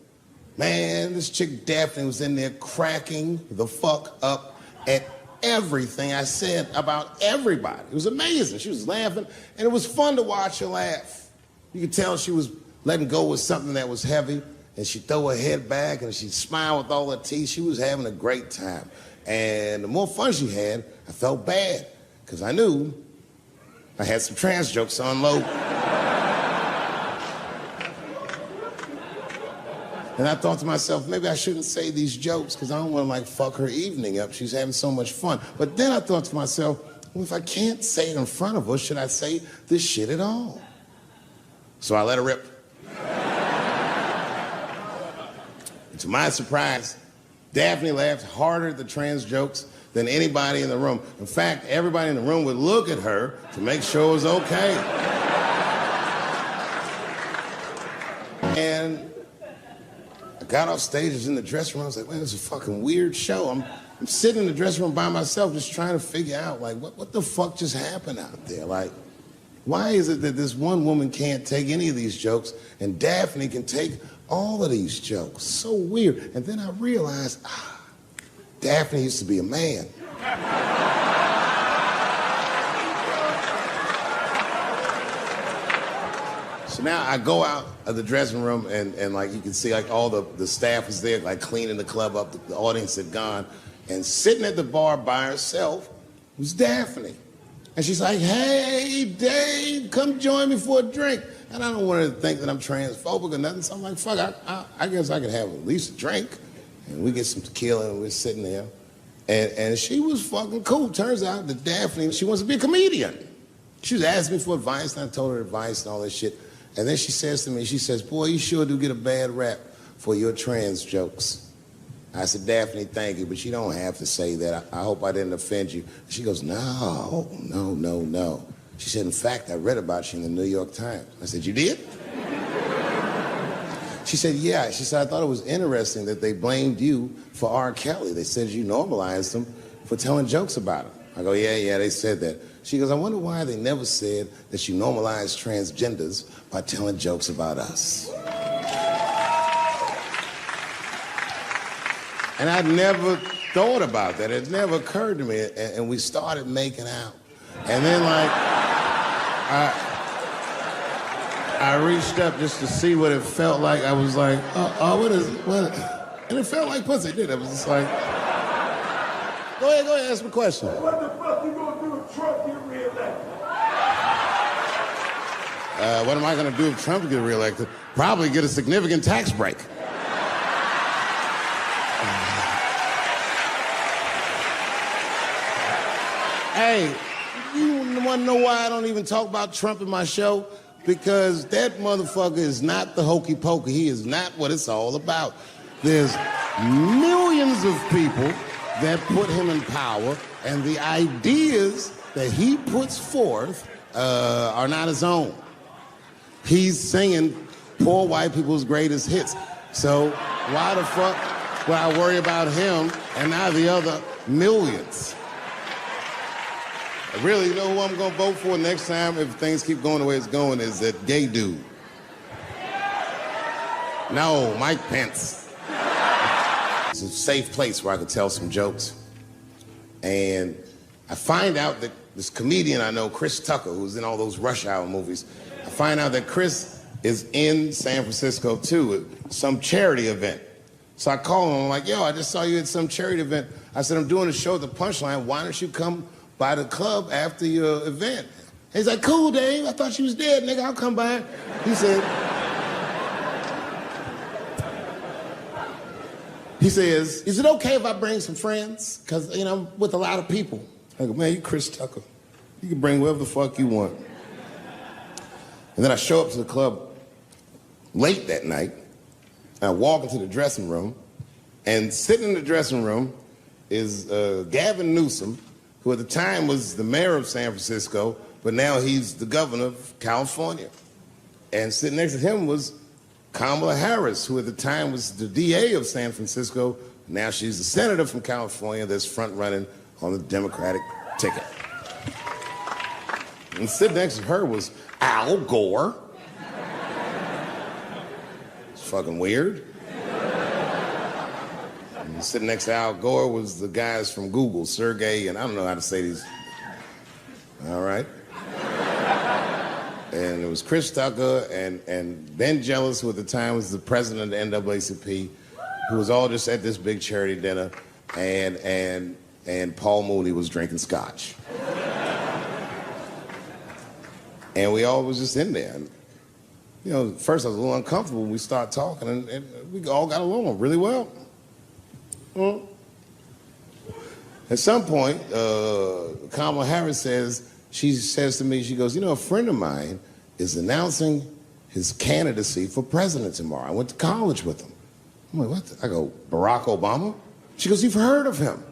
Speaker 1: Man, this chick Daphne was in there cracking the fuck up at everything I said about everybody. It was amazing. She was laughing, and it was fun to watch her laugh. You could tell she was letting go with something that was heavy, and she'd throw her head back, and she'd smile with all her teeth. She was having a great time. And the more fun she had, I felt bad, because I knew I had some trans jokes to unload. And I thought to myself, maybe I shouldn't say these jokes because I don't want to like fuck her evening up. She's having so much fun. But then I thought to myself, well, if I can't say it in front of her, should I say this shit at all? So I let her rip. And to my surprise, Daphne laughed harder at the trans jokes than anybody in the room. In fact, everybody in the room would look at her to make sure it was okay. And I got off stage, I was in the dressing room, I was like, man, this is a fucking weird show. I'm sitting in the dressing room by myself just trying to figure out, like, what the fuck just happened out there? Like, why is it that this one woman can't take any of these jokes and Daphne can take all of these jokes? So weird. And then I realized, Daphne used to be a man. So now I go out of the dressing room and like you can see like all the staff was there like cleaning the club up, the audience had gone, and sitting at the bar by herself was Daphne. And she's like, hey, Dave, come join me for a drink. And I don't want her to think that I'm transphobic or nothing, so I'm like, fuck, I guess I could have at least a drink. And we get some tequila and we're sitting there. And she was fucking cool. Turns out that Daphne, she wants to be a comedian. She was asking me for advice, and I told her advice and all that shit. And then she says to me, she says, boy, you sure do get a bad rap for your trans jokes. I said, Daphne, thank you, but you don't have to say that. I hope I didn't offend you. She goes, no. She said, in fact, I read about you in the New York Times. I said, you did? She said, yeah. She said, I thought it was interesting that they blamed you for R. Kelly. They said you normalized him for telling jokes about him. I go, yeah, they said that. She goes, I wonder why they never said that you normalized transgenders by telling jokes about us. And I'd never thought about that. It never occurred to me. And we started making out. And then, like, I reached up just to see what it felt like. I was like, what? And it felt like pussy, did it? It was just like, go ahead, ask me a question.
Speaker 9: What the fuck you gonna do if Trump get reelected?
Speaker 1: What am I gonna do if Trump gets reelected? Probably get a significant tax break. Hey, you wanna know why I don't even talk about Trump in my show? Because that motherfucker is not the hokey pokey. He is not what it's all about. There's millions of people that put him in power, and the ideas that he puts forth are not his own. He's singing poor white people's greatest hits. So why the fuck would I worry about him and not the other millions? I really know who I'm gonna vote for next time if things keep going the way it's going is that gay dude. No, Mike Pence. It's a safe place where I could tell some jokes. And I find out that this comedian I know, Chris Tucker, who's in all those Rush Hour movies, I find out that Chris is in San Francisco too, at some charity event. So I call him, I'm like, yo, I just saw you at some charity event. I said, I'm doing a show at the Punchline, why don't you come by the club after your event? He's like, cool, Dave, I thought you was dead, nigga, I'll come by. He says, is it okay if I bring some friends? Because, you know, I'm with a lot of people. I go, man, you Chris Tucker. You can bring whoever the fuck you want. And then I show up to the club late that night. I walk into the dressing room, and sitting in the dressing room is Gavin Newsom, who at the time was the mayor of San Francisco, but now he's the governor of California. And sitting next to him was Kamala Harris, who at the time was the DA of San Francisco. Now she's the senator from California that's front running on the Democratic ticket. And sitting next to her was Al Gore. It's fucking weird. And sitting next to Al Gore was the guys from Google, Sergey, and I don't know how to say these. All right. And it was Chris Tucker and Ben Jealous, who at the time was the president of the NAACP, who was all just at this big charity dinner, and Paul Mooney was drinking scotch. And we all was just in there. And, you know, at first I was a little uncomfortable when we started talking, and we all got along really well. Well, at some point, Kamala Harris she says to me, she goes, you know, a friend of mine is announcing his candidacy for president tomorrow. I went to college with him. I'm like, what? I go, Barack Obama? She goes, you've heard of him?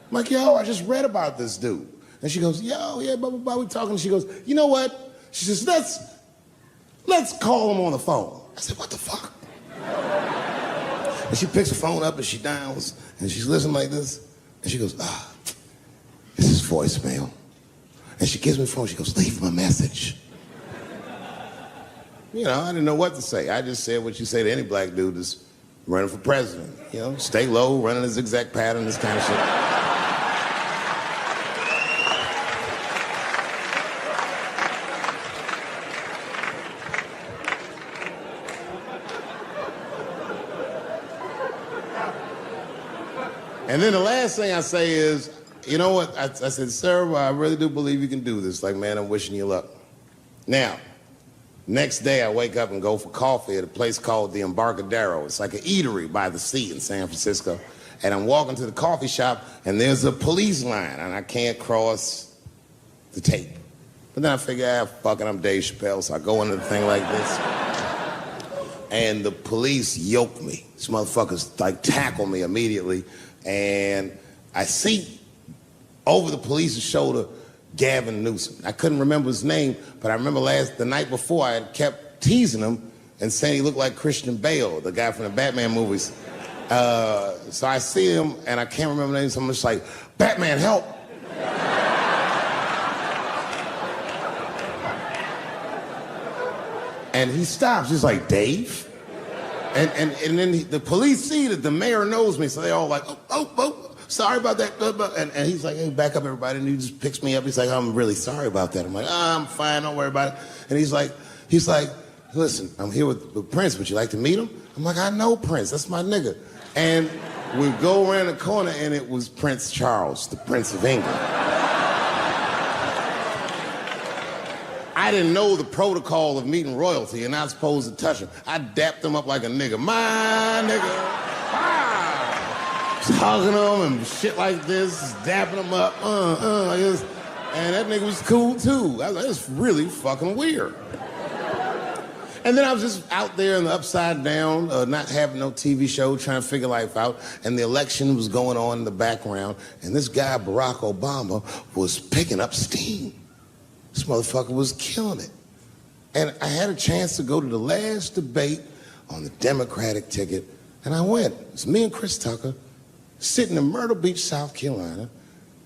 Speaker 1: I'm like, yo, I just read about this dude. And she goes, yo, yeah, blah, blah, blah, we talking. She goes, you know what? She says, let's call him on the phone. I said, what the fuck? And she picks the phone up and she dials and she's listening like this. And she goes, this is voicemail. And she gives me the phone, she goes, leave him a message. You know, I didn't know what to say. I just said what you say to any black dude that's running for president. You know, stay low, running a zigzag pattern, this kind of shit. And then the last thing I say is, you know what? I said, sir, I really do believe you can do this. Like, man, I'm wishing you luck. Now, next day I wake up and go for coffee at a place called the Embarcadero. It's like an eatery by the sea in San Francisco. And I'm walking to the coffee shop and there's a police line and I can't cross the tape. But then I figure, fuck it, I'm Dave Chappelle, so I go into the thing like this. And the police yoke me. These motherfuckers like tackle me immediately. And I see over the police's shoulder Gavin Newsom. I couldn't remember his name, but I remember the night before I had kept teasing him and saying he looked like Christian Bale, the guy from the Batman movies. So I see him and I can't remember the name, so I'm just like, Batman, help! And he stops, he's like, Dave? And then the police see that the mayor knows me, so they all like, oh, sorry about that. And he's like, hey, back up, everybody. And he just picks me up. He's like, I'm really sorry about that. I'm like, I'm fine, don't worry about it. And he's like, listen, I'm here with Prince. Would you like to meet him? I'm like, I know Prince. That's my nigga. And we go around the corner, and it was Prince Charles, the Prince of England. I didn't know the protocol of meeting royalty. You're not supposed to touch him. I dapped him up like a nigga. My nigga. Just hugging him and shit like this, dapping him up, like this. And that nigga was cool too. I was like, that's really fucking weird. And then I was just out there in the upside down, not having no TV show, trying to figure life out. And the election was going on in the background. And this guy, Barack Obama, was picking up steam. This motherfucker was killing it. And I had a chance to go to the last debate on the Democratic ticket, and I went. It's me and Chris Tucker sitting in Myrtle Beach, South Carolina.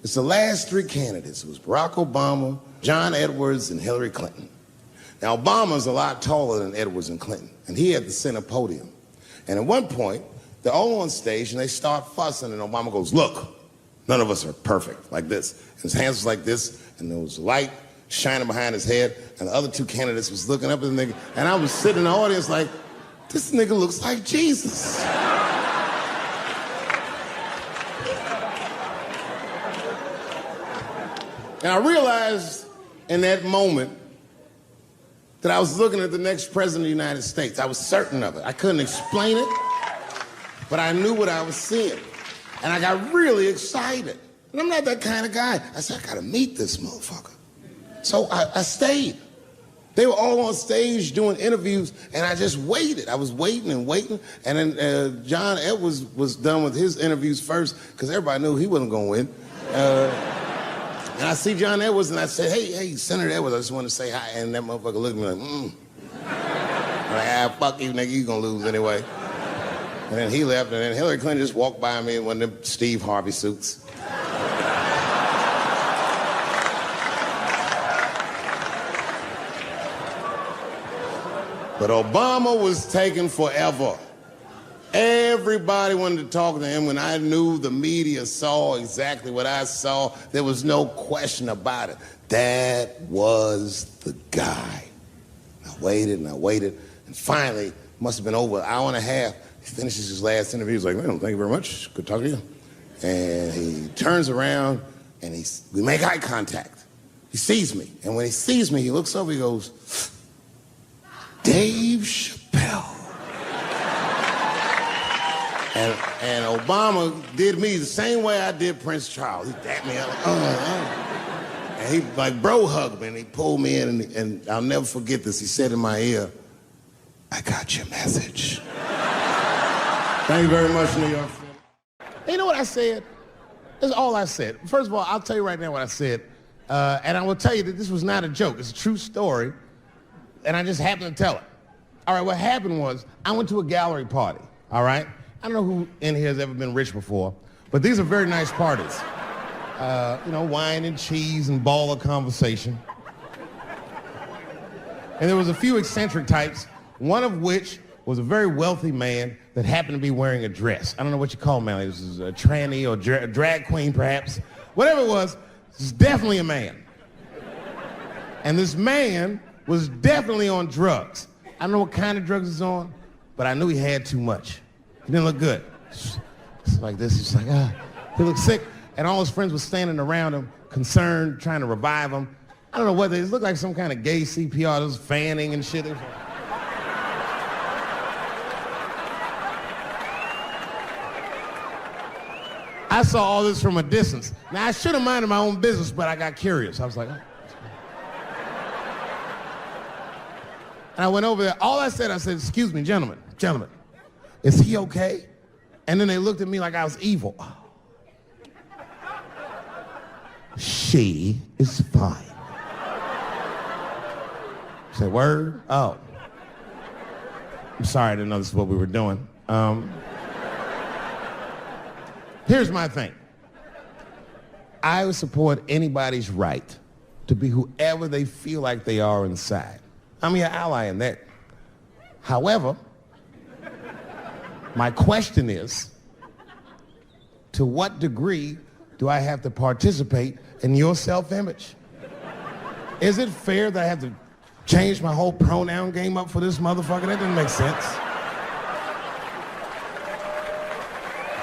Speaker 1: It's the last three candidates. It was Barack Obama, John Edwards, and Hillary Clinton. Now, Obama's a lot taller than Edwards and Clinton, and he had the center podium. And at one point, they're all on stage, and they start fussing, and Obama goes, look, none of us are perfect, like this. And his hands was like this, and there was light shining behind his head, and the other two candidates was looking up at the nigga, and I was sitting in the audience like, this nigga looks like Jesus. And I realized in that moment that I was looking at the next president of the United States. I was certain of it. I couldn't explain it, but I knew what I was seeing. And I got really excited. And I'm not that kind of guy. I said, I gotta meet this motherfucker. So I stayed. They were all on stage doing interviews, and I just waited. I was waiting and waiting, and then John Edwards was done with his interviews first, because everybody knew he wasn't going to win. And I see John Edwards, and I said, hey, Senator Edwards, I just want to say hi. And that motherfucker looked at me like, like, fuck you, nigga, you gonna lose anyway. And then he left, and then Hillary Clinton just walked by me in one of them Steve Harvey suits. But Obama was taking forever. Everybody wanted to talk to him. When I knew the media saw exactly what I saw, there was no question about it. That was the guy. I waited and I waited, and finally, must have been over an hour and a half, he finishes his last interview. He's like, "Man, thank you very much. Good talking to you." And he turns around, and we make eye contact. He sees me, and when he sees me, he looks over, he goes, "Dave Chappelle." And Obama did me the same way I did Prince Charles. He dapped me up, and he like bro hugged me, and he pulled me in, and I'll never forget this. He said in my ear, "I got your message." Thank you very much, New York City. You know what I said? That's all I said. First of all, I'll tell you right now what I said, and I will tell you that this was not a joke. It's a true story, and I just happened to tell it. All right, what happened was I went to a gallery party, all right? I don't know who in here has ever been rich before, but these are very nice parties. You know, wine and cheese and ball of conversation. And there was a few eccentric types, one of which was a very wealthy man that happened to be wearing a dress. I don't know what you call him, man. This is a tranny or drag queen, perhaps. Whatever it was definitely a man. And this man was definitely on drugs. I don't know what kind of drugs he's on, but I knew he had too much. He didn't look good. It's like this. He's like, he looked sick. And all his friends were standing around him, concerned, trying to revive him. I don't know whether it looked like some kind of gay CPR. There was fanning and shit. I saw all this from a distance. Now, I should have minded my own business, but I got curious. I was like, oh. And I went over there. All I said, "Excuse me, gentlemen, is he okay?" And then they looked at me like I was evil. "She is fine." I said, "Word? Oh. I'm sorry, I didn't know this is what we were doing." Here's my thing. I would support anybody's right to be whoever they feel like they are inside. I'm your ally in that. However, my question is, to what degree do I have to participate in your self-image? Is it fair that I have to change my whole pronoun game up for this motherfucker? That doesn't make sense.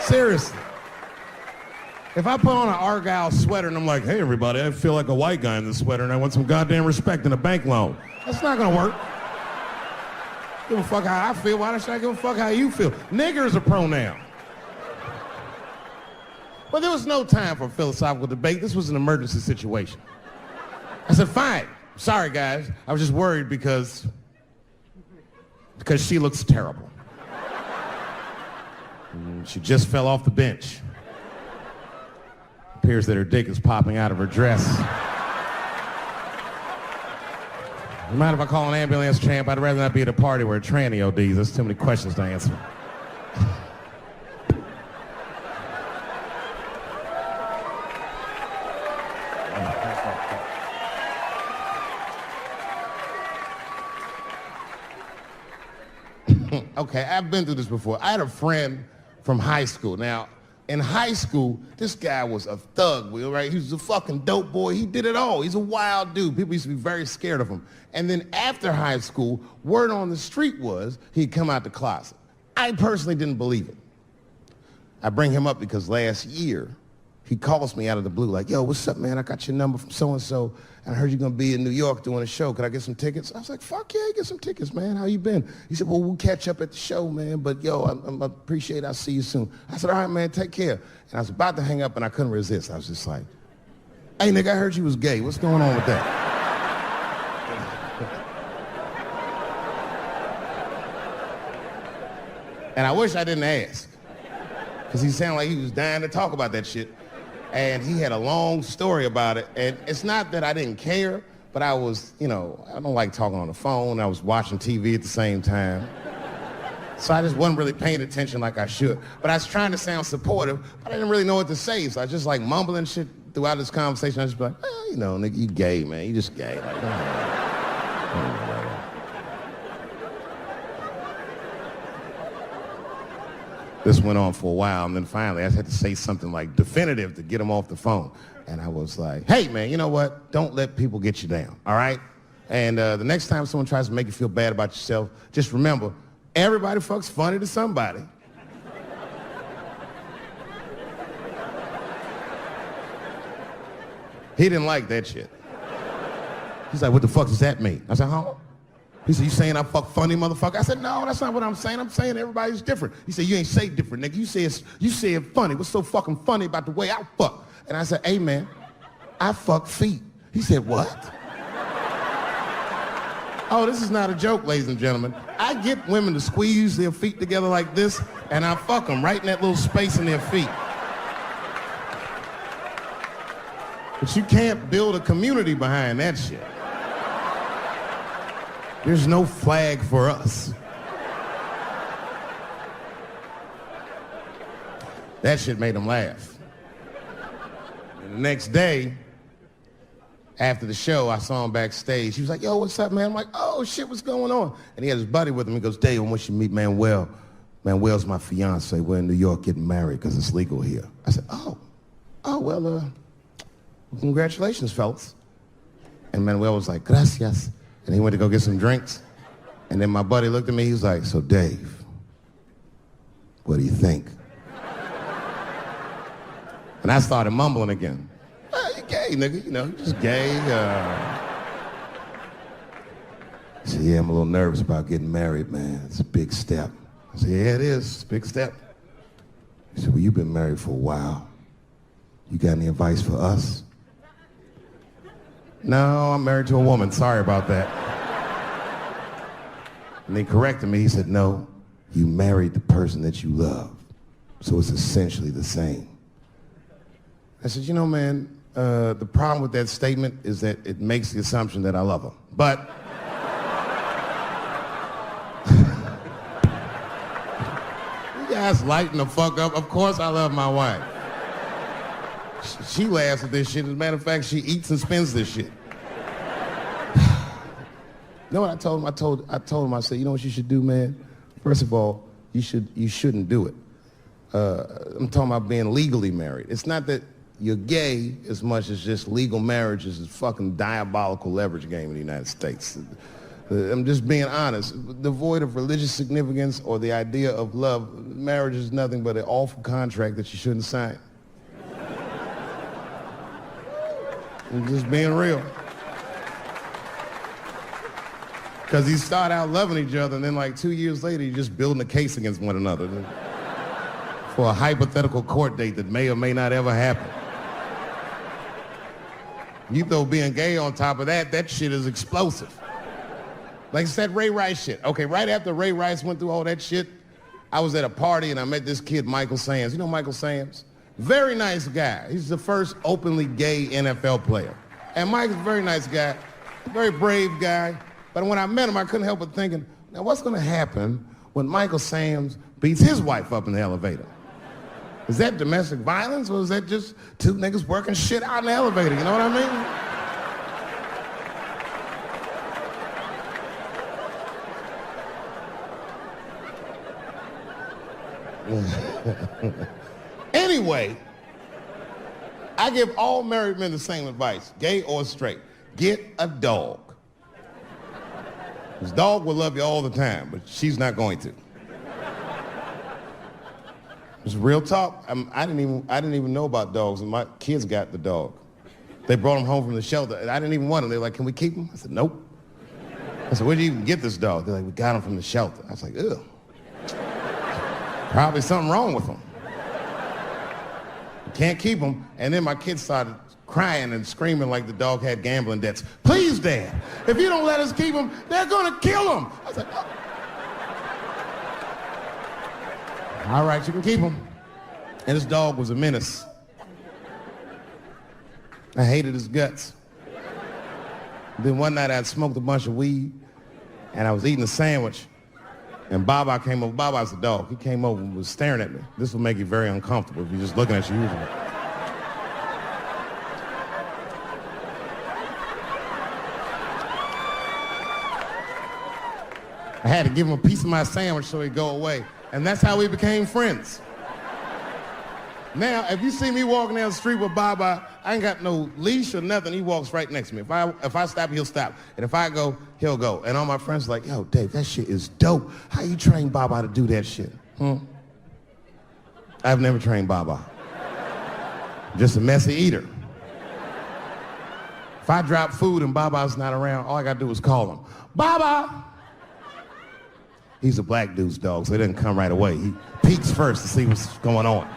Speaker 1: Seriously. If I put on an Argyle sweater and I'm like, "Hey everybody, I feel like a white guy in this sweater and I want some goddamn respect and a bank loan," that's not gonna work. Give a fuck how I feel. Why should I give a fuck how you feel? Nigger is a pronoun. But there was no time for philosophical debate. This was an emergency situation. I said, "Fine. Sorry, guys. I was just worried because she looks terrible. She just fell off the bench. Appears that her dick is popping out of her dress. You mind if I call an ambulance, champ? I'd rather not be at a party where a tranny ODs. There's too many questions to answer." Okay, I've been through this before. I had a friend from high school. Now, in high school, this guy was a thug, right? He was a fucking dope boy. He did it all. He's a wild dude. People used to be very scared of him. And then after high school, word on the street was he'd come out the closet. I personally didn't believe it. I bring him up because last year, he calls me out of the blue like, "Yo, what's up, man? I got your number from so-and-so, and I heard you're going to be in New York doing a show. Could I get some tickets?" I was like, "Fuck yeah, get some tickets, man. How you been?" He said, "Well, we'll catch up at the show, man, but yo, I appreciate it. I'll see you soon." I said, "All right, man, take care." And I was about to hang up, and I couldn't resist. I was just like, "Hey, nigga, I heard you was gay. What's going on with that?" And I wish I didn't ask, because he sounded like he was dying to talk about that shit. And he had a long story about it. And it's not that I didn't care, but I was, I don't like talking on the phone. I was watching TV at the same time. So I just wasn't really paying attention like I should. But I was trying to sound supportive, but I didn't really know what to say. So I was just like mumbling shit throughout this conversation. I was just be like, nigga, you gay, man. You just gay. Like, This went on for a while, and then finally I had to say something like definitive to get him off the phone. And I was like, hey, man, you know what? Don't let people get you down, all right? And the next time someone tries to make you feel bad about yourself, just remember, everybody fucks funny to somebody. He didn't like that shit. He's like, what the fuck does that mean? I said, huh? He said, you saying I fuck funny, motherfucker? I said, no, that's not what I'm saying. I'm saying everybody's different. He said, you ain't say different, nigga. You said funny. What's so fucking funny about the way I fuck? And I said, hey, man, I fuck feet. He said, what? Oh, this is not a joke, ladies and gentlemen. I get women to squeeze their feet together like this, and I fuck them right in that little space in their feet. But you can't build a community behind that shit. There's no flag for us. That shit made him laugh. And the next day, after the show, I saw him backstage. He was like, yo, what's up, man? I'm like, oh, shit, what's going on? And he had his buddy with him. He goes, Dave, I want you to meet Manuel. Manuel's my fiance. We're in New York getting married because it's legal here. I said, well, congratulations, fellas. And Manuel was like, gracias. And he went to go get some drinks. And then my buddy looked at me, he was like, so Dave, what do you think? And I started mumbling again. You gay, nigga, you just gay. He said, yeah, I'm a little nervous about getting married, man. It's a big step. I said, yeah, it is. It's a big step. He said, well, you've been married for a while. You got any advice for us? No, I'm married to a woman. Sorry about that. And he corrected me. He said, no, you married the person that you love. So it's essentially the same. I said, man, the problem with that statement is that it makes the assumption that I love her. But you guys lighten the fuck up. Of course I love my wife. She laughs at this shit. As a matter of fact, she eats and spends this shit. You know what I told him? I told him, I said, you know what you should do, man? First of all, you shouldn't do it. I'm talking about being legally married. It's not that you're gay as much as just legal marriage is a fucking diabolical leverage game in the United States. I'm just being honest. Devoid of religious significance or the idea of love, marriage is nothing but an awful contract that you shouldn't sign. I'm just being real. Because you start out loving each other, and then like 2 years later, you're just building a case against one another for a hypothetical court date that may or may not ever happen. You throw being gay on top of that, that shit is explosive. Like I said, Ray Rice shit. Okay, right after Ray Rice went through all that shit, I was at a party and I met this kid, Michael Sams. You know Michael Sams? Very nice guy. He's the first openly gay NFL player. And Mike's a very nice guy, very brave guy. But when I met him, I couldn't help but thinking, now what's gonna happen when Michael Sams beats his wife up in the elevator? Is that domestic violence or is that just two niggas working shit out in the elevator? You know what I mean? Anyway, I give all married men the same advice, gay or straight. Get a dog. His dog will love you all the time, but she's not going to. It's real talk. I didn't even know about dogs, and my kids got the dog. They brought him home from the shelter, and I didn't even want him. They were like, can we keep him? I said, nope. I said, where'd you even get this dog? They're like, we got him from the shelter. I was like, ugh. Probably something wrong with him. Can't keep him. And then my kids started crying and screaming like the dog had gambling debts. Please, Dad, if you don't let us keep him, they're gonna kill him. I was like, oh. All right, you can keep him. And this dog was a menace. I hated his guts. Then one night I'd smoked a bunch of weed, and I was eating a sandwich, and Baba came over. Baba's a dog. He came over and was staring at me. This will make you very uncomfortable if you're just looking at you usually. I had to give him a piece of my sandwich so he'd go away. And that's how we became friends. Now, if you see me walking down the street with Baba, I ain't got no leash or nothing. He walks right next to me. If I stop, he'll stop. And if I go, he'll go. And all my friends are like, yo, Dave, that shit is dope. How you train Baba to do that shit? I've never trained Baba. Just a messy eater. If I drop food and Baba's not around, all I gotta do is call him. Baba! He's a black dude's dog, so he doesn't come right away. He peeks first to see what's going on.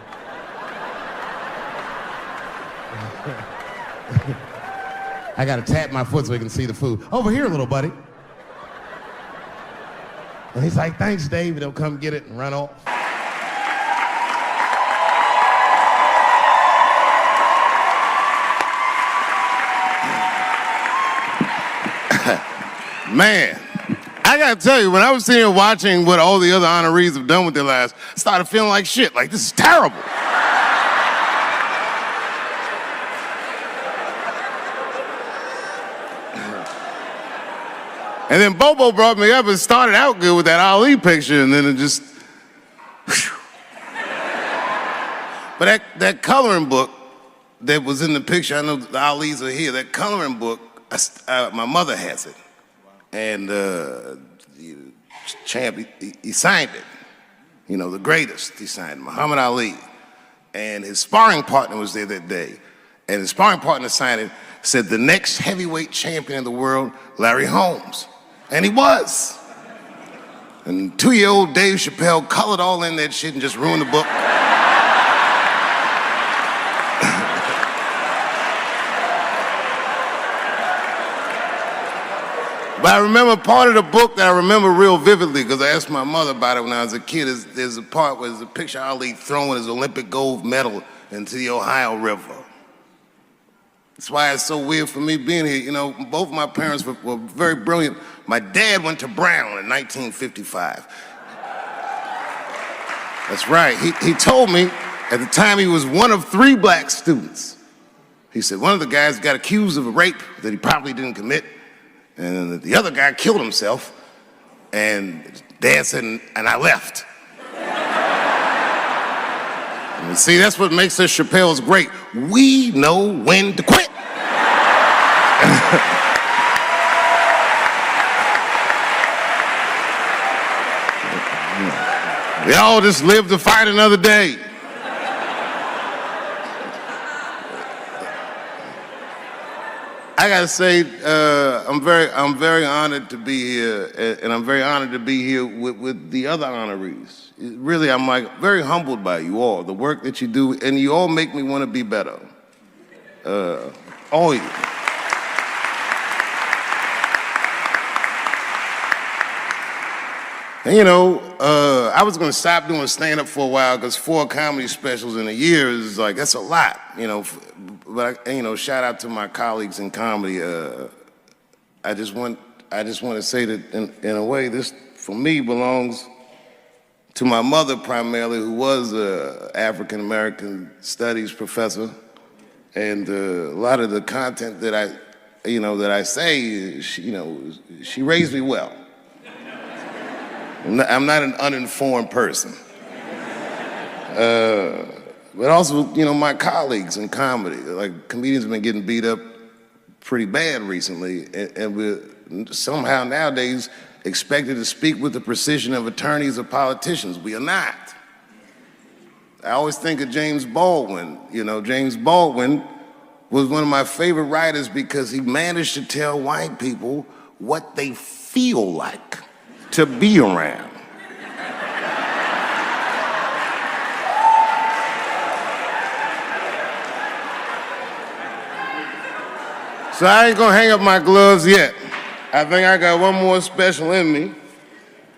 Speaker 1: I gotta tap my foot so he can see the food. Over here, little buddy. And he's like, thanks, Dave. He'll come get it and run off. Man, I gotta tell you, when I was sitting here watching what all the other honorees have done with their lives, I started feeling like shit. Like, this is terrible. And then Bobo brought me up and started out good with that Ali picture, and then it just... Whew. But that coloring book that was in the picture, I know the Ali's are here, that coloring book, my mother has it. And Champ, he signed it. You know, the greatest, he signed it, Muhammad Ali. And his sparring partner was there that day. And his sparring partner signed it, said the next heavyweight champion in the world, Larry Holmes. And he was. And 2-year-old Dave Chappelle colored all in that shit and just ruined the book. But I remember part of the book that I remember real vividly, because I asked my mother about it when I was a kid. There's a part where there's a picture of Ali throwing his Olympic gold medal into the Ohio River. That's why it's so weird for me being here. You know, both my parents were very brilliant. My dad went to Brown in 1955. That's right. He told me at the time he was one of 3 black students. He said one of the guys got accused of a rape that he probably didn't commit. And the other guy killed himself, and Dad said, and I left. And see, that's what makes us Chappelle's great. We know when to quit. We all just live to fight another day. I gotta say, I'm very honored to be here, and I'm very honored to be here with the other honorees. Really, I'm like very humbled by you all, the work that you do, and you all make me want to be better. All of you. And you know, I was gonna stop doing stand-up for a while because 4 comedy specials in a year is like, that's a lot, you know. But you know, shout out to my colleagues in comedy. I just want to say that in a way, this for me belongs to my mother primarily, who was an African American studies professor, and a lot of the content that I say, she raised me well. I'm not an uninformed person. But also, you know, my colleagues in comedy, like comedians have been getting beat up pretty bad recently, and we're somehow nowadays expected to speak with the precision of attorneys or politicians. We are not. I always think of James Baldwin. You know, James Baldwin was one of my favorite writers because he managed to tell white people what they feel like to be around. So I ain't gonna hang up my gloves yet. I think I got one more special in me.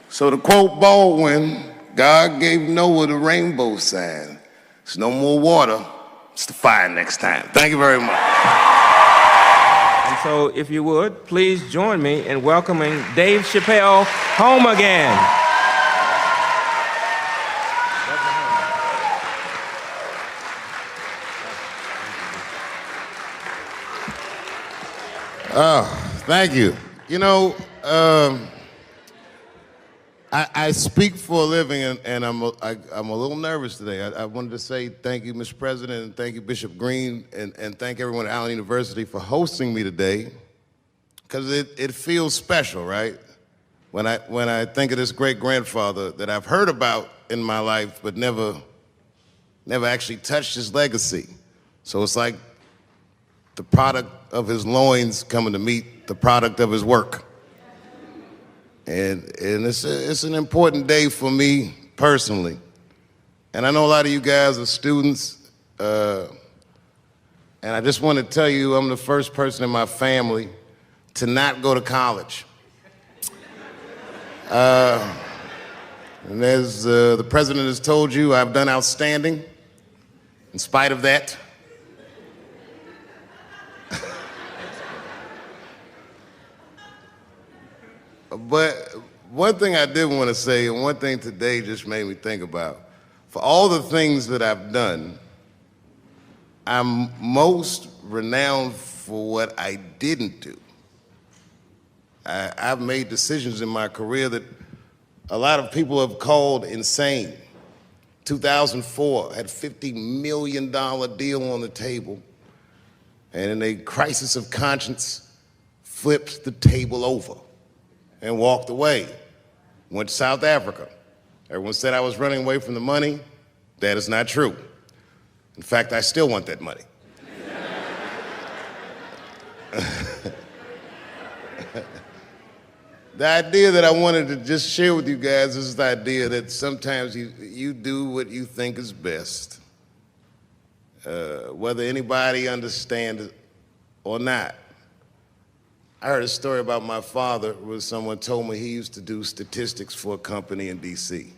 Speaker 1: So to quote Baldwin, God gave Noah the rainbow sign. It's no more water, it's the fire next time. Thank you very much.
Speaker 10: And so, if you would, please join me in welcoming Dave Chappelle home again.
Speaker 1: Oh, thank you. You know, I speak for a living, and I'm a little nervous today. I wanted to say thank you, Mr. President, and thank you, Bishop Green, and thank everyone at Allen University for hosting me today, because it feels special, right? When I think of this great-grandfather that I've heard about in my life, but never actually touched his legacy. So it's like the product of his loins coming to meet the product of his work. And it's an important day for me personally. And I know a lot of you guys are students, and I just want to tell you I'm the first person in my family to not go to college. And as the president has told you, I've done outstanding in spite of that. But one thing I did want to say, and one thing today just made me think about, for all the things that I've done, I'm most renowned for what I didn't do. I've made decisions in my career that a lot of people have called insane. 2004, had a $50 million deal on the table, and in a crisis of conscience, flipped the table over and walked away. Went to South Africa. Everyone said I was running away from the money. That is not true. In fact, I still want that money. The idea that I wanted to just share with you guys is the idea that sometimes you do what you think is best, whether anybody understands it or not. I heard a story about my father where someone told me he used to do statistics for a company in DC.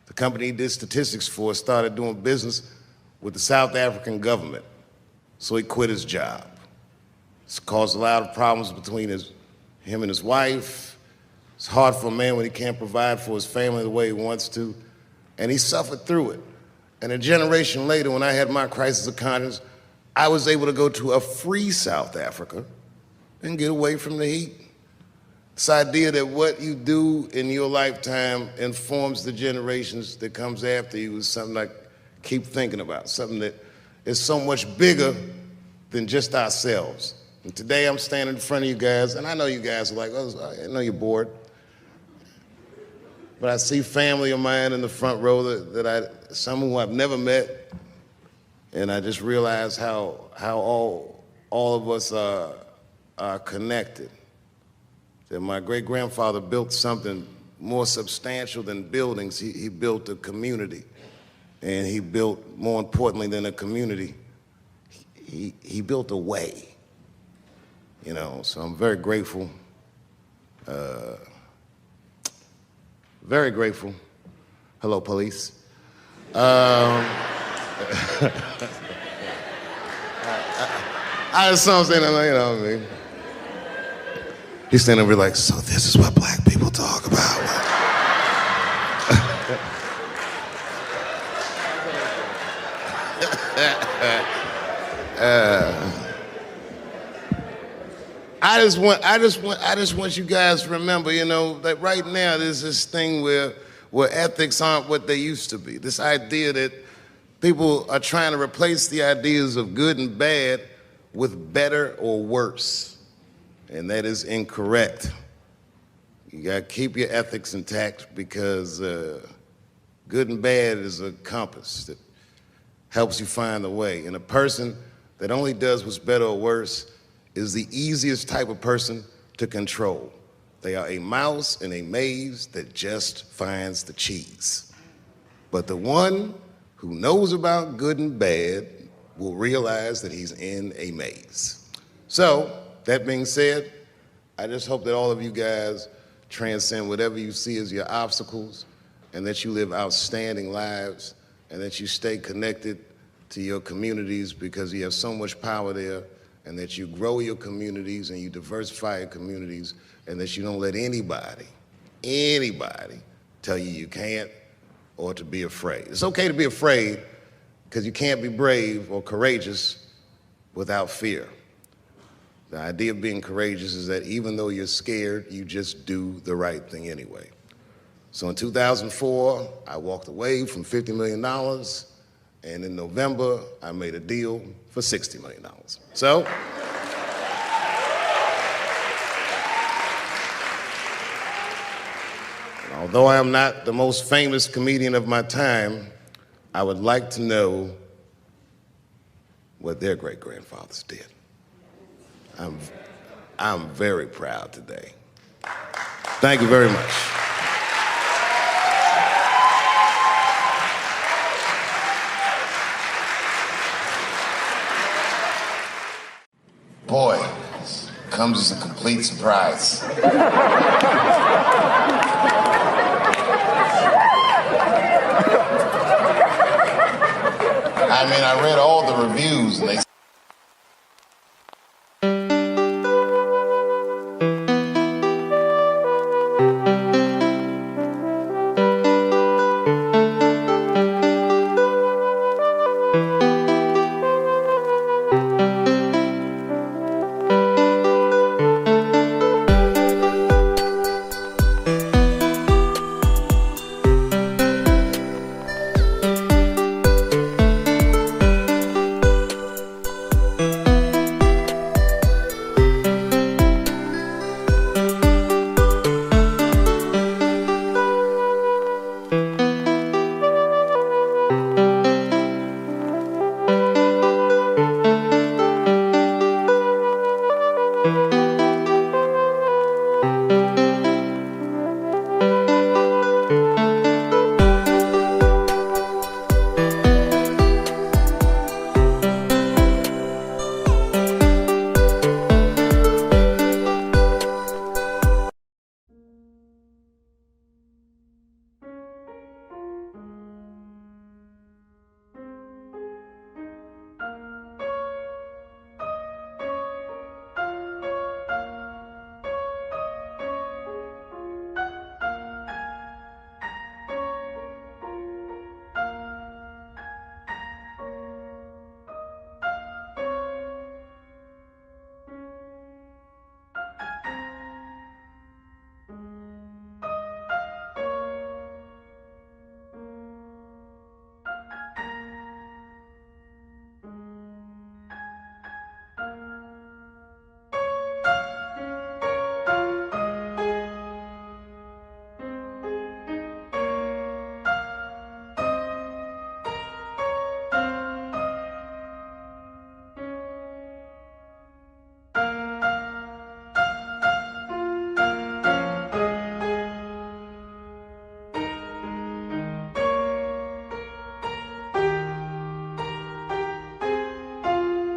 Speaker 1: The company he did statistics for started doing business with the South African government, so he quit his job. It's caused a lot of problems between him and his wife. It's hard for a man when he can't provide for his family the way he wants to, and he suffered through it. And a generation later, when I had my crisis of conscience, I was able to go to a free South Africa and get away from the heat. This idea that what you do in your lifetime informs the generations that comes after you is something I keep thinking about, something that is so much bigger than just ourselves. And today I'm standing in front of you guys, and I know you guys are like, oh, I know you're bored. But I see family of mine in the front row some who I've never met, and I just realize how all of us are connected. That my great-grandfather built something more substantial than buildings. He built a community, and he built, more importantly than a community, he built a way. You know, so I'm very grateful. Very grateful. Hello, police. I just saw him saying, you know what I mean? He's standing over like, so this is what black people talk about. I just want you guys to remember, you know, that right now there's this thing where ethics aren't what they used to be. This idea that people are trying to replace the ideas of good and bad with better or worse, and that is incorrect. You gotta keep your ethics intact because good and bad is a compass that helps you find the way. And a person that only does what's better or worse is the easiest type of person to control. They are a mouse in a maze that just finds the cheese. But the one who knows about good and bad will realize that he's in a maze. So, that being said, I just hope that all of you guys transcend whatever you see as your obstacles, and that you live outstanding lives, and that you stay connected to your communities because you have so much power there, and that you grow your communities and you diversify your communities, and that you don't let anybody tell you you can't or to be afraid. It's okay to be afraid because you can't be brave or courageous without fear. The idea of being courageous is that even though you're scared, you just do the right thing anyway. So in 2004, I walked away from $50 million, and in November, I made a deal for $60 million. So, although I am not the most famous comedian of my time, I would like to know what their great-grandfathers did. I'm very proud today. Thank you very much. Boy, this comes as a complete surprise. I mean, I read all the reviews and they